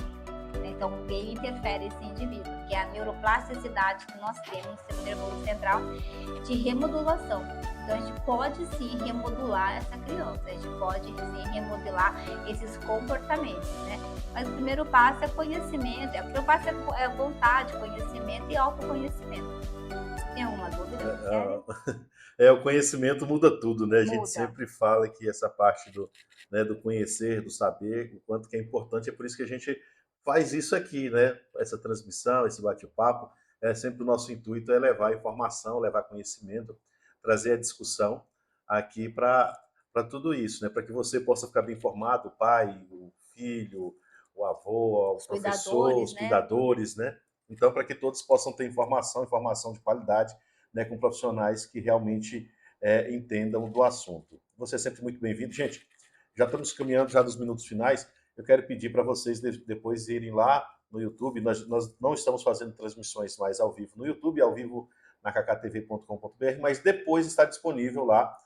Então, o meio interfere esse indivíduo, que é a neuroplasticidade que nós temos no sistema nervoso central de remodulação. Então, a gente pode sim remodular essa criança, a gente pode sim remodelar esses comportamentos, né? Mas o primeiro passo é conhecimento, o primeiro passo é vontade, conhecimento e autoconhecimento. Tem alguma dúvida? O conhecimento muda tudo, né? A gente sempre fala que essa parte do conhecer, do saber, o quanto que é importante, é por isso que a gente faz isso aqui, né? Essa transmissão, esse bate-papo, sempre o nosso intuito é levar informação, levar conhecimento, trazer a discussão aqui para tudo isso, né? Para que você possa ficar bem informado, o pai, o filho, o avô, o professor, os cuidadores, né? Então, para que todos possam ter informação de qualidade, né, com profissionais que realmente entendam do assunto. Você é sempre muito bem-vindo. Gente, já estamos caminhando já dos minutos finais. Eu quero pedir para vocês depois irem lá no YouTube. Nós não estamos fazendo transmissões mais ao vivo no YouTube, ao vivo na kktv.com.br, mas depois está disponível lá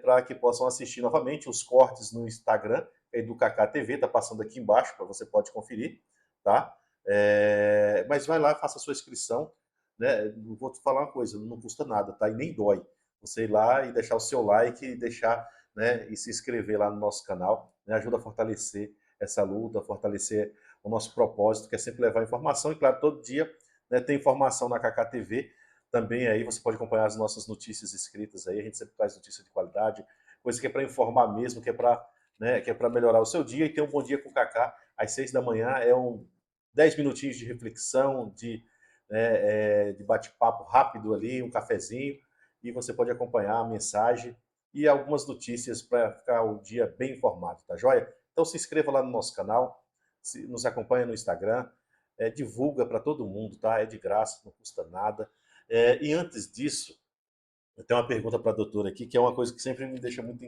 para que possam assistir novamente os cortes no Instagram, do KKTV, está passando aqui embaixo, você pode conferir, tá? Mas vai lá, faça a sua inscrição, né? Vou te falar uma coisa, não custa nada, tá? E nem dói. Você ir lá e deixar o seu like e deixar, né, e se inscrever lá no nosso canal, né? Ajuda a fortalecer essa luta, a fortalecer o nosso propósito, que é sempre levar informação, e claro, todo dia, né, tem informação na KKTV, também aí você pode acompanhar as nossas notícias escritas aí, a gente sempre traz notícia de qualidade, coisa que é para informar mesmo, que é para, né, melhorar o seu dia, e ter um bom dia com o Kaká, às 6 da manhã, 10 minutinhos de reflexão, de bate-papo rápido ali, um cafezinho, e você pode acompanhar a mensagem e algumas notícias para ficar o dia bem informado, tá joia? Então se inscreva lá no nosso canal, nos acompanha no Instagram, divulga para todo mundo, tá? É de graça, não custa nada. E antes disso, eu tenho uma pergunta para a doutora aqui, que é uma coisa que sempre me deixa muito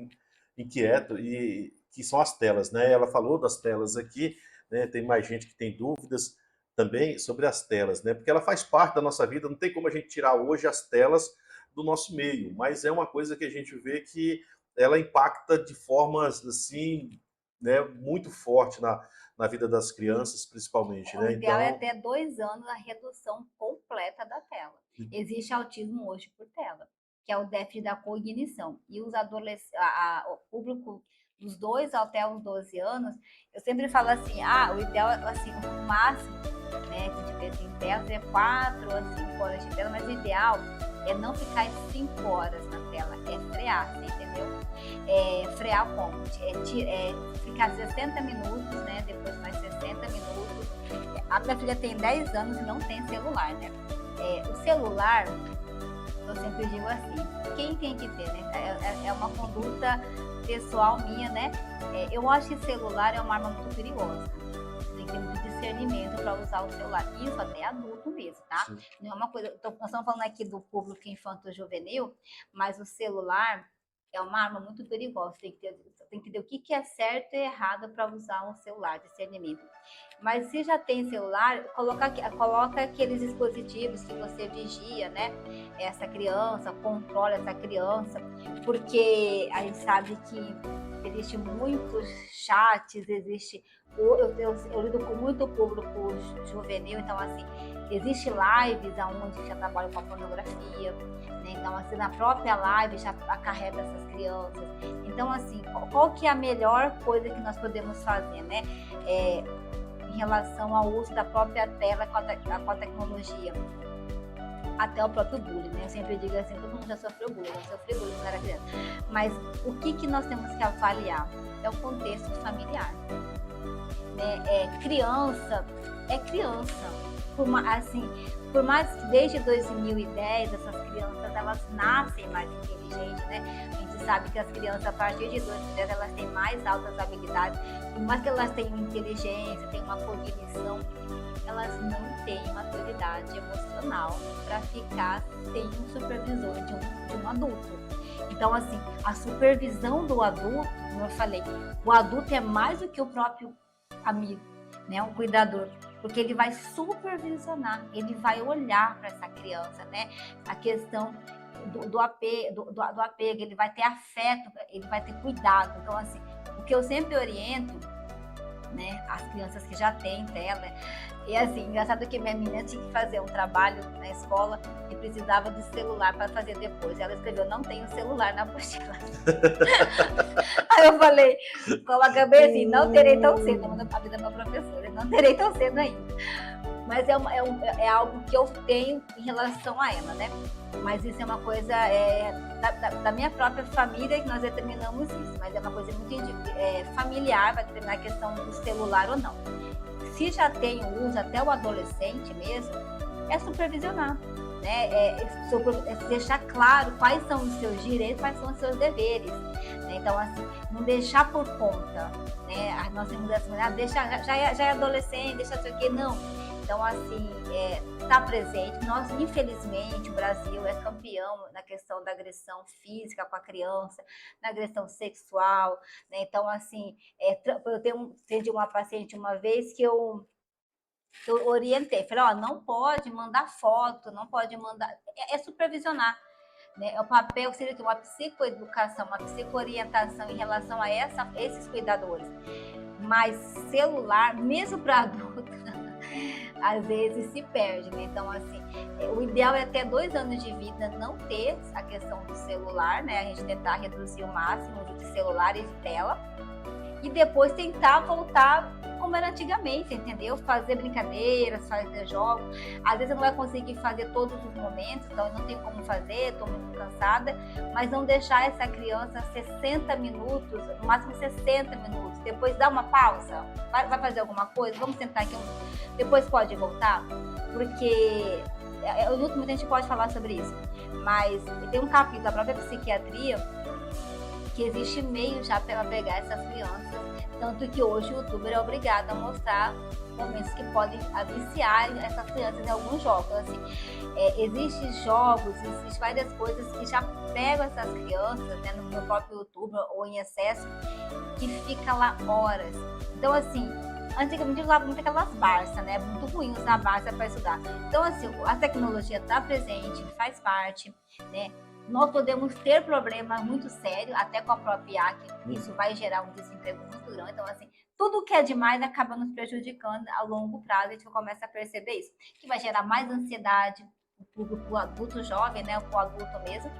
inquieto, e que são as telas, né? Ela falou das telas aqui, né? Tem mais gente que tem dúvidas também sobre as telas, né? Porque ela faz parte da nossa vida, não tem como a gente tirar hoje as telas do nosso meio, mas é uma coisa que a gente vê que ela impacta de formas assim, né, muito forte na vida das crianças, principalmente. O ideal é até 2 anos a redução completa da tela. Existe autismo hoje por tela, que é o déficit da cognição. E os adolescentes, o público dos 2 até os 12 anos, eu sempre falo assim, o ideal é assim, o máximo, né, que de ver em tela é 4 a 5 horas de tela, mas o ideal é não ficar 5 horas na tela, é frear, você entendeu? Frear como? Ficar 60 minutos, né? Depois mais 60 minutos. A minha filha tem 10 anos e não tem celular, né? O celular, eu sempre digo assim, quem tem que ter, né? É uma conduta pessoal minha, né? Eu acho que celular é uma arma muito perigosa. Tem que ter muito discernimento para usar o celular. Isso até adulto mesmo, tá? Sim. Não é uma coisa. Nós estamos falando aqui do público infanto-juvenil, mas o celular é uma arma muito perigosa. Tem que entender o que é certo e errado para usar um celular, discernimento. Mas se já tem celular, coloca aqueles dispositivos que você vigia, né? Essa criança, controla essa criança, porque a gente sabe que existe muitos chats, eu lido com muito público juvenil, então assim, existe lives onde já trabalham com a pornografia, né? Então assim, na própria live já acarreta essas crianças. Então assim, qual que é a melhor coisa que nós podemos fazer, né? Em relação ao uso da própria tela com a tecnologia? Até o próprio bullying, né? Eu sempre digo assim, todo mundo já sofreu bullying, eu sofri bullying quando era criança. Mas o que nós temos que avaliar? É o contexto familiar. Né? Criança é criança. Por mais que desde 2010 essas crianças, elas nascem mais inteligentes, né? A gente sabe que as crianças, a partir de 2010, elas têm mais altas habilidades. Por mais que elas tenham inteligência, tenham uma cognição, elas não têm maturidade emocional para ficar sem um supervisor de um adulto. Então, assim, a supervisão do adulto, como eu falei, o adulto é mais do que o próprio amigo, né, um cuidador, porque ele vai supervisionar, ele vai olhar para essa criança, né, a questão do apego, ele vai ter afeto, ele vai ter cuidado. Então, assim, o que eu sempre oriento, né, as crianças que já têm tela, e assim, engraçado que minha menina tinha que fazer um trabalho na escola e precisava do celular para fazer depois. Ela escreveu, não tenho celular na apostila. Aí eu falei, coloca bem assim, não terei tão cedo, a vida da minha professora, não terei tão cedo ainda. Mas é algo que eu tenho em relação a ela, né? Mas isso é uma coisa da minha própria família que nós determinamos isso, mas é uma coisa muito familiar para determinar a questão do celular ou não. Se já tem o uso até o adolescente mesmo, é supervisionar. né? Deixar claro quais são os seus direitos, quais são os seus deveres. Né? Então, assim, não deixar por conta, né? Nós temos essa já é adolescente, deixa isso aqui, não. Então, assim, está presente. Nós, infelizmente, o Brasil é campeão na questão da agressão física com a criança, na agressão sexual, né? Então, assim, eu atendi uma paciente uma vez que eu orientei, falei, ó, não pode mandar foto, não pode mandar, supervisionar, né? O papel seria uma psicoeducação, uma psicoorientação em relação a esses cuidadores, mas celular, mesmo para adulto, às vezes se perde, né? Então, assim, o ideal é até 2 anos de vida não ter a questão do celular, né? A gente tentar reduzir o máximo de celular e de tela, e depois tentar voltar como era antigamente, entendeu? Fazer brincadeiras, fazer jogos. Às vezes eu não vai conseguir fazer todos os momentos, então eu não tenho como fazer, estou muito cansada, mas não deixar essa criança 60 minutos, no máximo 60 minutos, depois dá uma pausa, vai fazer alguma coisa, vamos sentar aqui, depois pode voltar, porque muita gente pode falar sobre isso, mas tem um capítulo da própria psiquiatria que existe meio já para pegar essas crianças, tanto que hoje o youtuber é obrigado a mostrar momentos que podem viciar essas crianças em alguns jogos. Assim, existem jogos, existem várias coisas que já pegam essas crianças, né, no próprio YouTube ou em excesso, que fica lá horas. Então, assim, antigamente eu usava muito aquelas Barça, né? Muito ruim usar Barça para estudar. Então, assim, a tecnologia está presente, faz parte, né? Nós podemos ter problemas muito sérios, até com a própria IA, que isso vai gerar um desemprego muito grande. Então, assim, tudo que é demais acaba nos prejudicando a longo prazo. A gente começa a perceber isso, que vai gerar mais ansiedade para o adulto jovem, né, para o adulto mesmo.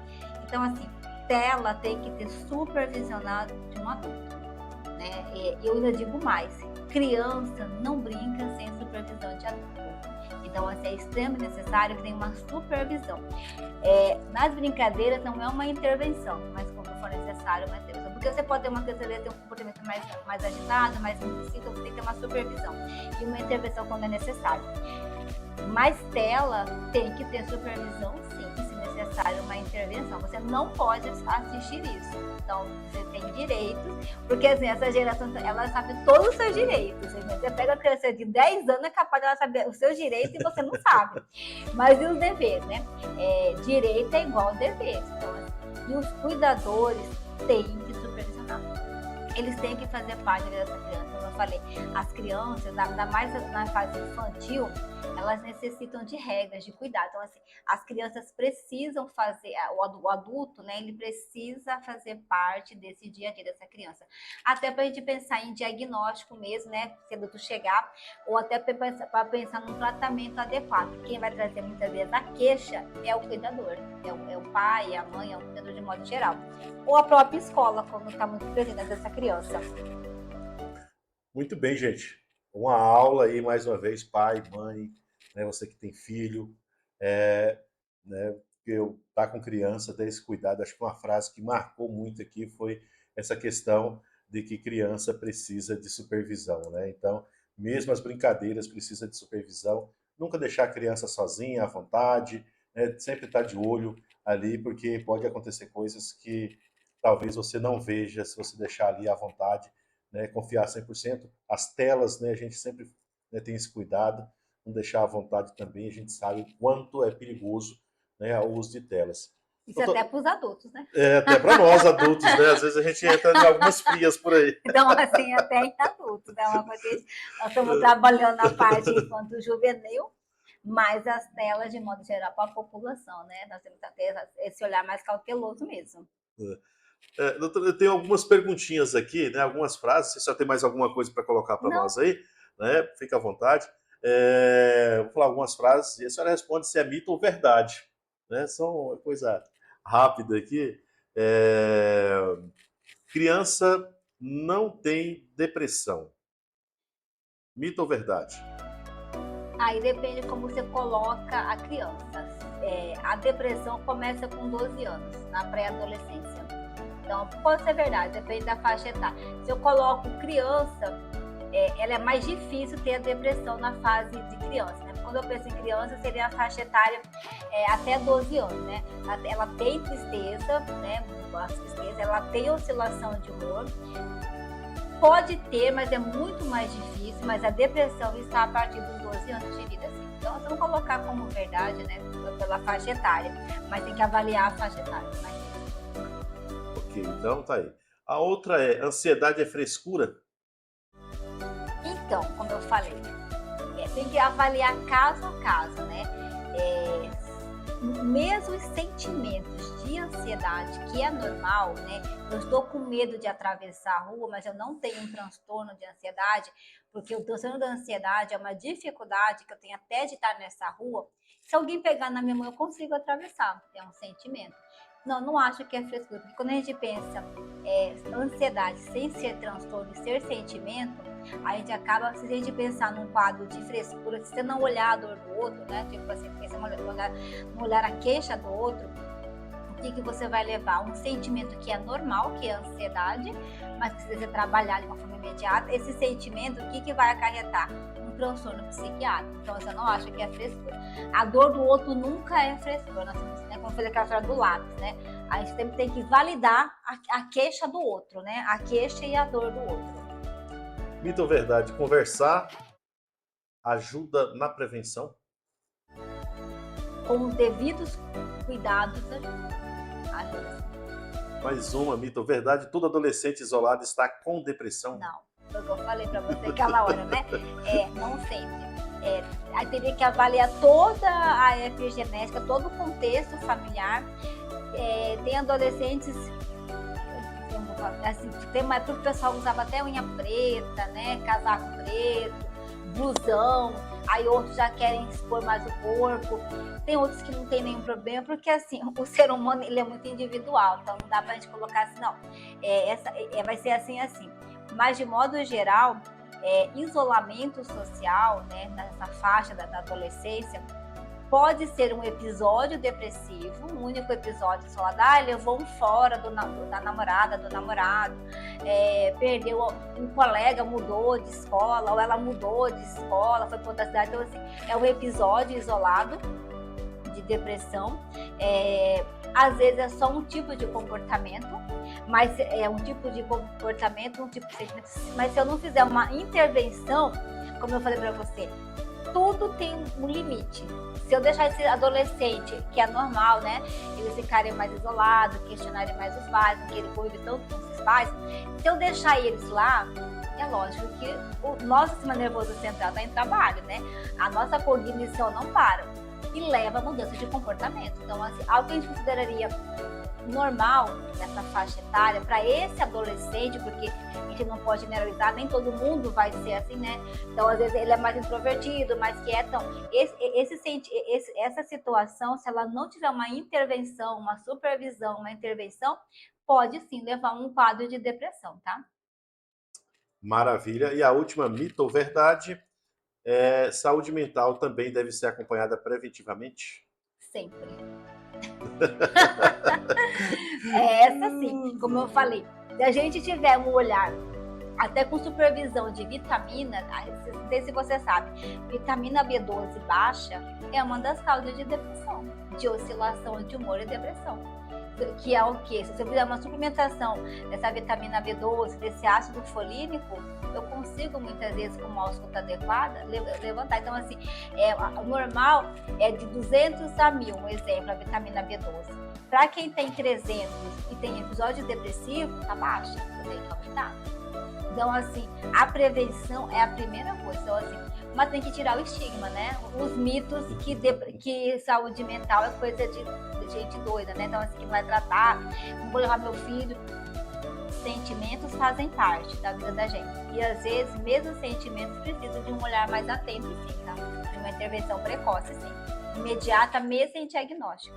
Então, assim, tela tem que ter supervisionado de um adulto, né? E eu ainda digo mais, criança não brinca sem supervisão de adulto. Então, assim, é extremamente necessário que tenha uma supervisão. Nas brincadeiras não é uma intervenção, mas quando for necessário, uma intervenção. Porque você pode ter uma criança que tem um comportamento mais agitado, mais impossível, você tem que ter uma supervisão e uma intervenção quando é necessário. Mas tela tem que ter supervisão, sim, e se necessário uma intervenção. Você não pode assistir isso. Então, você tem direitos, porque assim, essa geração, ela sabe todos os seus direitos. Você pega a criança de 10 anos, é capaz dela saber os seus direitos e você não sabe. Mas e os deveres, né? Direito é igual a dever. Então, assim, e os cuidadores têm que supervisionar. Eles têm que fazer parte dessa criança. Como eu falei, as crianças, ainda mais na fase infantil, elas necessitam de regras, de cuidado. Então, assim, as crianças precisam fazer, o adulto, né, ele precisa fazer parte desse dia a dia dessa criança. Até para a gente pensar em diagnóstico mesmo, né, se o adulto chegar, ou até para pensar num tratamento adequado. Quem vai trazer muitas vezes a queixa é o cuidador, é o pai, é a mãe, é o cuidador de modo geral. Ou a própria escola, quando está muito presente dessa criança. Muito bem, gente. Uma aula aí, mais uma vez, pai, mãe, né, você que tem filho, né, eu tá com criança, ter esse cuidado. Acho que uma frase que marcou muito aqui foi essa questão de que criança precisa de supervisão, né? Então, mesmo as brincadeiras precisam de supervisão. Nunca deixar a criança sozinha, à vontade, né? Sempre estar de olho ali, porque pode acontecer coisas que talvez você não veja se você deixar ali à vontade, né? Confiar 100%. As telas, né, a gente sempre, né, tem esse cuidado, não deixar à vontade também. A gente sabe o quanto é perigoso, né, o uso de telas. Isso até para os adultos, né? Até para nós adultos, né? Às vezes a gente entra em algumas frias por aí. Então, assim, até em adultos, né? Uma coisa que nós estamos trabalhando na parte infanto juvenil, mas as telas, de modo geral, para a população, né? Nós temos que ter esse olhar mais cauteloso mesmo. Doutora, eu tenho algumas perguntinhas aqui, né? Algumas frases. Você só tem mais alguma coisa para colocar para nós aí? Né? Fica à vontade. Vou falar algumas frases e a senhora responde se é mito ou verdade. Né? São uma coisa rápida aqui. Criança não tem depressão. Mito ou verdade? Aí depende como você coloca a criança. A depressão começa com 12 anos, na pré-adolescência. Então, pode ser verdade, depende da faixa etária. Se eu coloco criança, ela é mais difícil ter a depressão na fase de criança, né? Quando eu penso em criança, seria a faixa etária até 12 anos, né? Ela tem tristeza, né? Ela tem oscilação de humor. Pode ter, mas é muito mais difícil, mas a depressão está a partir dos 12 anos de vida, assim. Então, vamos colocar como verdade, né? Pela faixa etária, mas tem que avaliar a faixa etária. Ok, então tá aí. A outra é, ansiedade é frescura? Então, como eu falei, tem que avaliar caso a caso, né? Mesmo os sentimentos de ansiedade, que é normal, né? Eu estou com medo de atravessar a rua, mas eu não tenho um transtorno de ansiedade, porque o transtorno da ansiedade é uma dificuldade que eu tenho até de estar nessa rua. Se alguém pegar na minha mão, eu consigo atravessar, é um sentimento. Não acho que é frescura, porque quando a gente pensa ansiedade sem ser transtorno e ser sentimento, a gente acaba, se a gente pensar num quadro de frescura, se você não olhar a dor do outro, né? Tipo assim, pensa não olhar a queixa do outro, o que você vai levar? Um sentimento que é normal, que é a ansiedade, mas que se você trabalhar de uma forma imediata, esse sentimento, o que vai acarretar? Um transtorno psiquiátrico. Então, eu não acho que é frescura. A dor do outro nunca é frescura. Nós temos, né, como foi aquela história do lápis, né? A gente sempre tem que validar a queixa do outro, né? A queixa e a dor do outro. Mito ou verdade? Conversar ajuda na prevenção? Com os devidos cuidados, ajuda. Mais uma, mito ou verdade? Todo adolescente isolado está com depressão? Não, foi o que eu falei para você aquela hora, né? Não sempre. Aí teria que avaliar toda a epigenética, todo o contexto familiar. Tem adolescentes, assim, tem uma época que o pessoal usava até unha preta, né? Casaco preto, blusão. Aí outros já querem expor mais o corpo. Tem outros que não tem nenhum problema, porque assim, o ser humano ele é muito individual, então não dá pra gente colocar assim, não. Vai ser assim. Mas de modo geral, isolamento social, né, nessa faixa da adolescência, pode ser um episódio depressivo, um único episódio só, levou um fora da namorada, do namorado, perdeu um colega, mudou de escola, ou ela mudou de escola, foi para outra cidade. Então, assim, é um episódio isolado de depressão. Às vezes é só um tipo de comportamento, mas é um tipo de comportamento, um tipo de sentimento. Mas se eu não fizer uma intervenção, como eu falei para você, tudo tem um limite. Se eu deixar esse adolescente, que é normal, né? Eles ficarem mais isolados, questionarem mais os pais, porque ele convive tanto com os pais. Se eu deixar eles lá, é lógico que o nosso sistema nervoso central está em trabalho, né? A nossa cognição não para e leva a mudança de comportamento. Então, assim, algo que a gente consideraria normal nessa faixa etária para esse adolescente, porque a gente não pode generalizar, nem todo mundo vai ser assim, né? Então, às vezes ele é mais introvertido, mais quieto. Então, essa situação, se ela não tiver uma intervenção, uma supervisão, uma intervenção, pode sim levar a um quadro de depressão, tá? Maravilha. E a última, mito ou verdade? Saúde mental também deve ser acompanhada preventivamente? Sempre. Essa sim, como eu falei, se a gente tiver um olhar até com supervisão de vitamina, não sei se você sabe, vitamina B12 baixa é uma das causas de depressão, de oscilação de humor e depressão. Que é o quê? Se você fizer uma suplementação dessa vitamina B12, desse ácido folínico, eu consigo muitas vezes, com uma ausculta adequada, levantar. Então, assim, o normal é de 200 a 1000, um exemplo, a vitamina B12. Para quem tem 300 e tem episódio depressivo, tá baixa, eu tenho que aumentar. Então, assim, a prevenção é a primeira coisa. Então, assim, mas tem que tirar o estigma, né? Os mitos que saúde mental é coisa de gente doida, né? Então, assim, que vai tratar, não vou levar meu filho. Sentimentos fazem parte da vida da gente. E, às vezes, mesmo os sentimentos precisam de um olhar mais atento, sim, tá? De uma intervenção precoce, sim. Imediata, mesmo sem diagnóstico.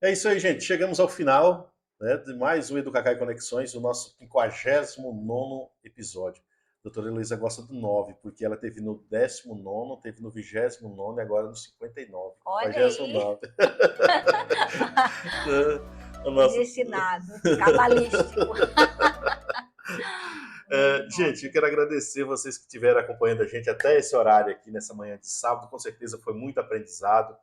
É isso aí, gente. Chegamos ao final, né, de mais um Educacai Conexões, o nosso 59º episódio. A doutora Heloísa gosta do 9, porque ela teve no 19º, teve no 29º e agora no 59. Olha 59. Destinado, cabalístico. Gente, eu quero agradecer vocês que estiveram acompanhando a gente até esse horário aqui nessa manhã de sábado. Com certeza foi muito aprendizado,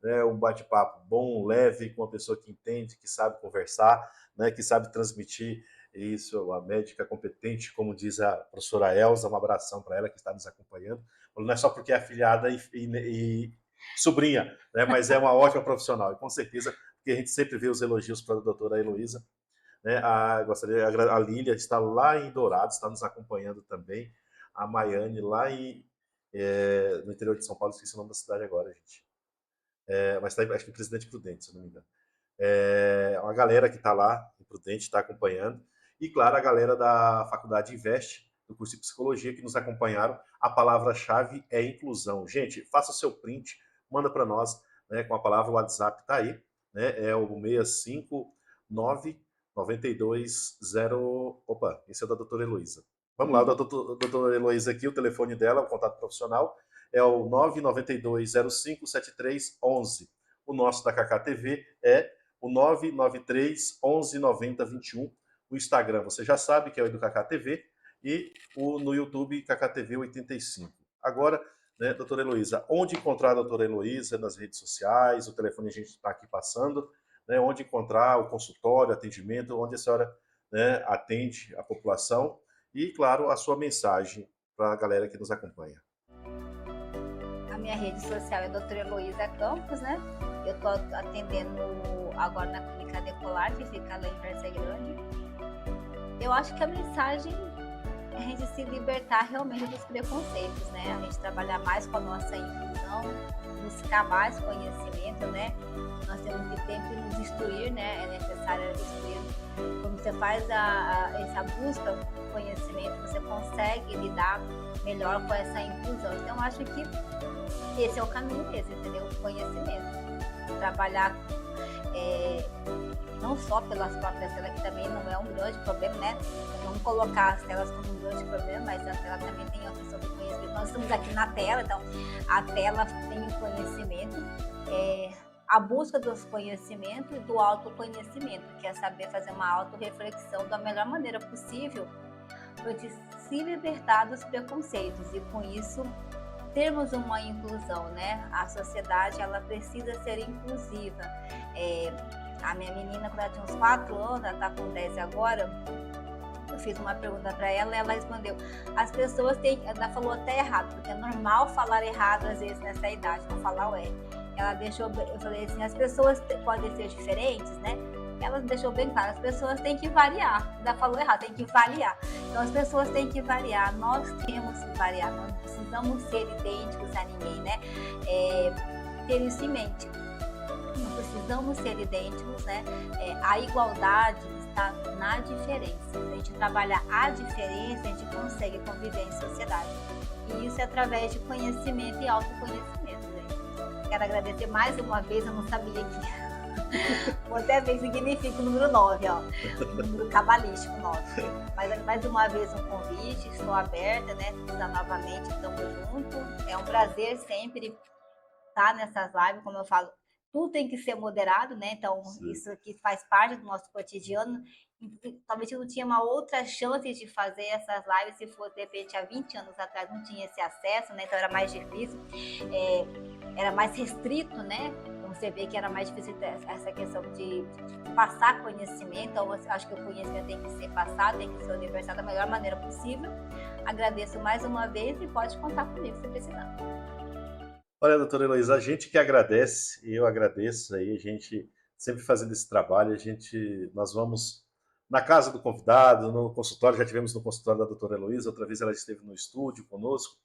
né? Um bate-papo bom, leve, com uma pessoa que entende, que sabe conversar, né? Que sabe transmitir isso, a médica competente, como diz a professora Elza. Um abração para ela que está nos acompanhando. Não é só porque é afilhada e sobrinha, né? Mas é uma ótima profissional. E com certeza, porque a gente sempre vê os elogios para a doutora Heloísa, né? A Lília está lá em Dourados, está nos acompanhando também. A Maiane lá no interior de São Paulo, esqueci o nome da cidade agora, gente. Mas está, acho que em Presidente Prudente, se não me engano. Uma galera que está lá em Prudente está acompanhando. E, claro, a galera da Faculdade Invest, do curso de Psicologia, que nos acompanharam. A palavra-chave é inclusão. Gente, faça o seu print, manda para nós, né, com a palavra. O WhatsApp está aí, né, é o 659 920. Opa, esse é da doutora Heloísa. Vamos lá, doutora Heloísa aqui, o telefone dela, o contato profissional, é o 992057311. O nosso da KKTV é o 993 11 90 21. O Instagram você já sabe que é o EduKKTV e no YouTube KKTV 85. Agora, né, doutora Heloísa, onde encontrar a doutora Heloísa nas redes sociais? O telefone a gente está aqui passando, né, onde encontrar o consultório, atendimento, onde a senhora, né, atende a população e, claro, a sua mensagem para a galera que nos acompanha. A minha rede social é doutora Heloísa Campos, né? Eu estou atendendo agora na Clínica Decolar, que fica lá em Várzea Grande. Eu acho que a mensagem é a gente se libertar realmente dos preconceitos, né? A gente trabalhar mais com a nossa inclusão, buscar mais conhecimento, né? Nós temos que sempre nos instruir, né? É necessário instruir. Quando você faz essa busca do conhecimento, você consegue lidar melhor com essa inclusão. Então, eu acho que esse é o caminho mesmo, entendeu? O conhecimento. Trabalhar não só pelas próprias telas, que também não é um grande problema, né? Vamos colocar as telas como um grande problema, mas a tela também tem a questão do conhecimento. Nós estamos aqui na tela, então a tela tem o conhecimento, a busca dos conhecimentos e do autoconhecimento, que é saber fazer uma autorreflexão da melhor maneira possível, para se libertar dos preconceitos e com isso termos uma inclusão, né? A sociedade, ela precisa ser inclusiva. A minha menina, quando ela tinha uns 4 anos, ela está com 10 agora, eu fiz uma pergunta para ela e ela respondeu, as pessoas têm, ela falou até errado, porque é normal falar errado às vezes nessa idade, não falar o R. Ela deixou, eu falei assim, as pessoas podem ser diferentes, né? Ela deixou bem claro, as pessoas têm que variar. Ainda falou errado, tem que variar. Então as pessoas têm que variar, nós temos que variar, nós não precisamos ser idênticos a ninguém, né? Ter isso em mente. Não precisamos ser idênticos, né? A igualdade está na diferença. Se a gente trabalhar a diferença, a gente consegue conviver em sociedade. E isso é através de conhecimento e autoconhecimento, gente. Quero agradecer mais uma vez, eu não sabia que vou até ver o que significa o número 9, ó. O número cabalístico 9. Mas mais uma vez um convite, estou aberta, né? Precisar novamente, estamos juntos. É um prazer sempre estar nessas lives, como eu falo, tudo tem que ser moderado, né? Então, sim, isso aqui faz parte do nosso cotidiano. Talvez eu não tinha uma outra chance de fazer essas lives se fosse, de repente, há 20 anos atrás, não tinha esse acesso, né? Então era mais difícil, era mais restrito, né? Você vê que era mais difícil essa questão de passar conhecimento. Então, acho que o conhecimento tem que ser passado, tem que ser universal da melhor maneira possível. Agradeço mais uma vez e pode contar comigo se precisar. Olha, doutora Heloísa, a gente que agradece, e eu agradeço aí, a gente sempre fazendo esse trabalho, nós vamos na casa do convidado, no consultório, já tivemos no consultório da doutora Heloísa, outra vez ela esteve no estúdio conosco,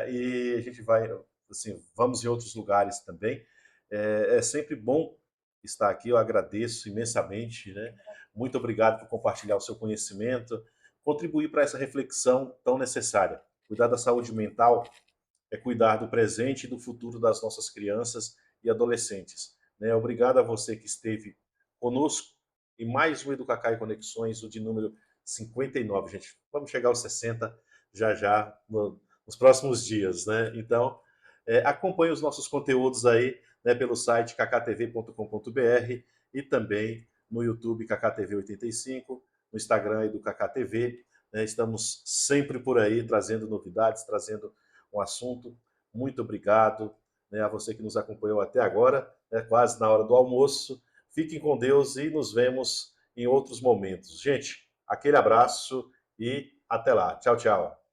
e a gente vai, assim, vamos em outros lugares também. É sempre bom estar aqui, eu agradeço imensamente, né? Muito obrigado por compartilhar o seu conhecimento, contribuir para essa reflexão tão necessária. Cuidar da saúde mental é cuidar do presente e do futuro das nossas crianças e adolescentes. Né? Obrigado a você que esteve conosco em mais um Educacá e Conexões, o de número 59, gente. Vamos chegar aos 60 já nos próximos dias, né? Então, acompanhe os nossos conteúdos aí, né, pelo site kktv.com.br e também no YouTube KKTV 85, no Instagram EduCKTV, né? Estamos sempre por aí trazendo novidades, trazendo um assunto. Muito obrigado, né, a você que nos acompanhou até agora, né, quase na hora do almoço. Fiquem com Deus e nos vemos em outros momentos. Gente, aquele abraço e até lá. Tchau, tchau.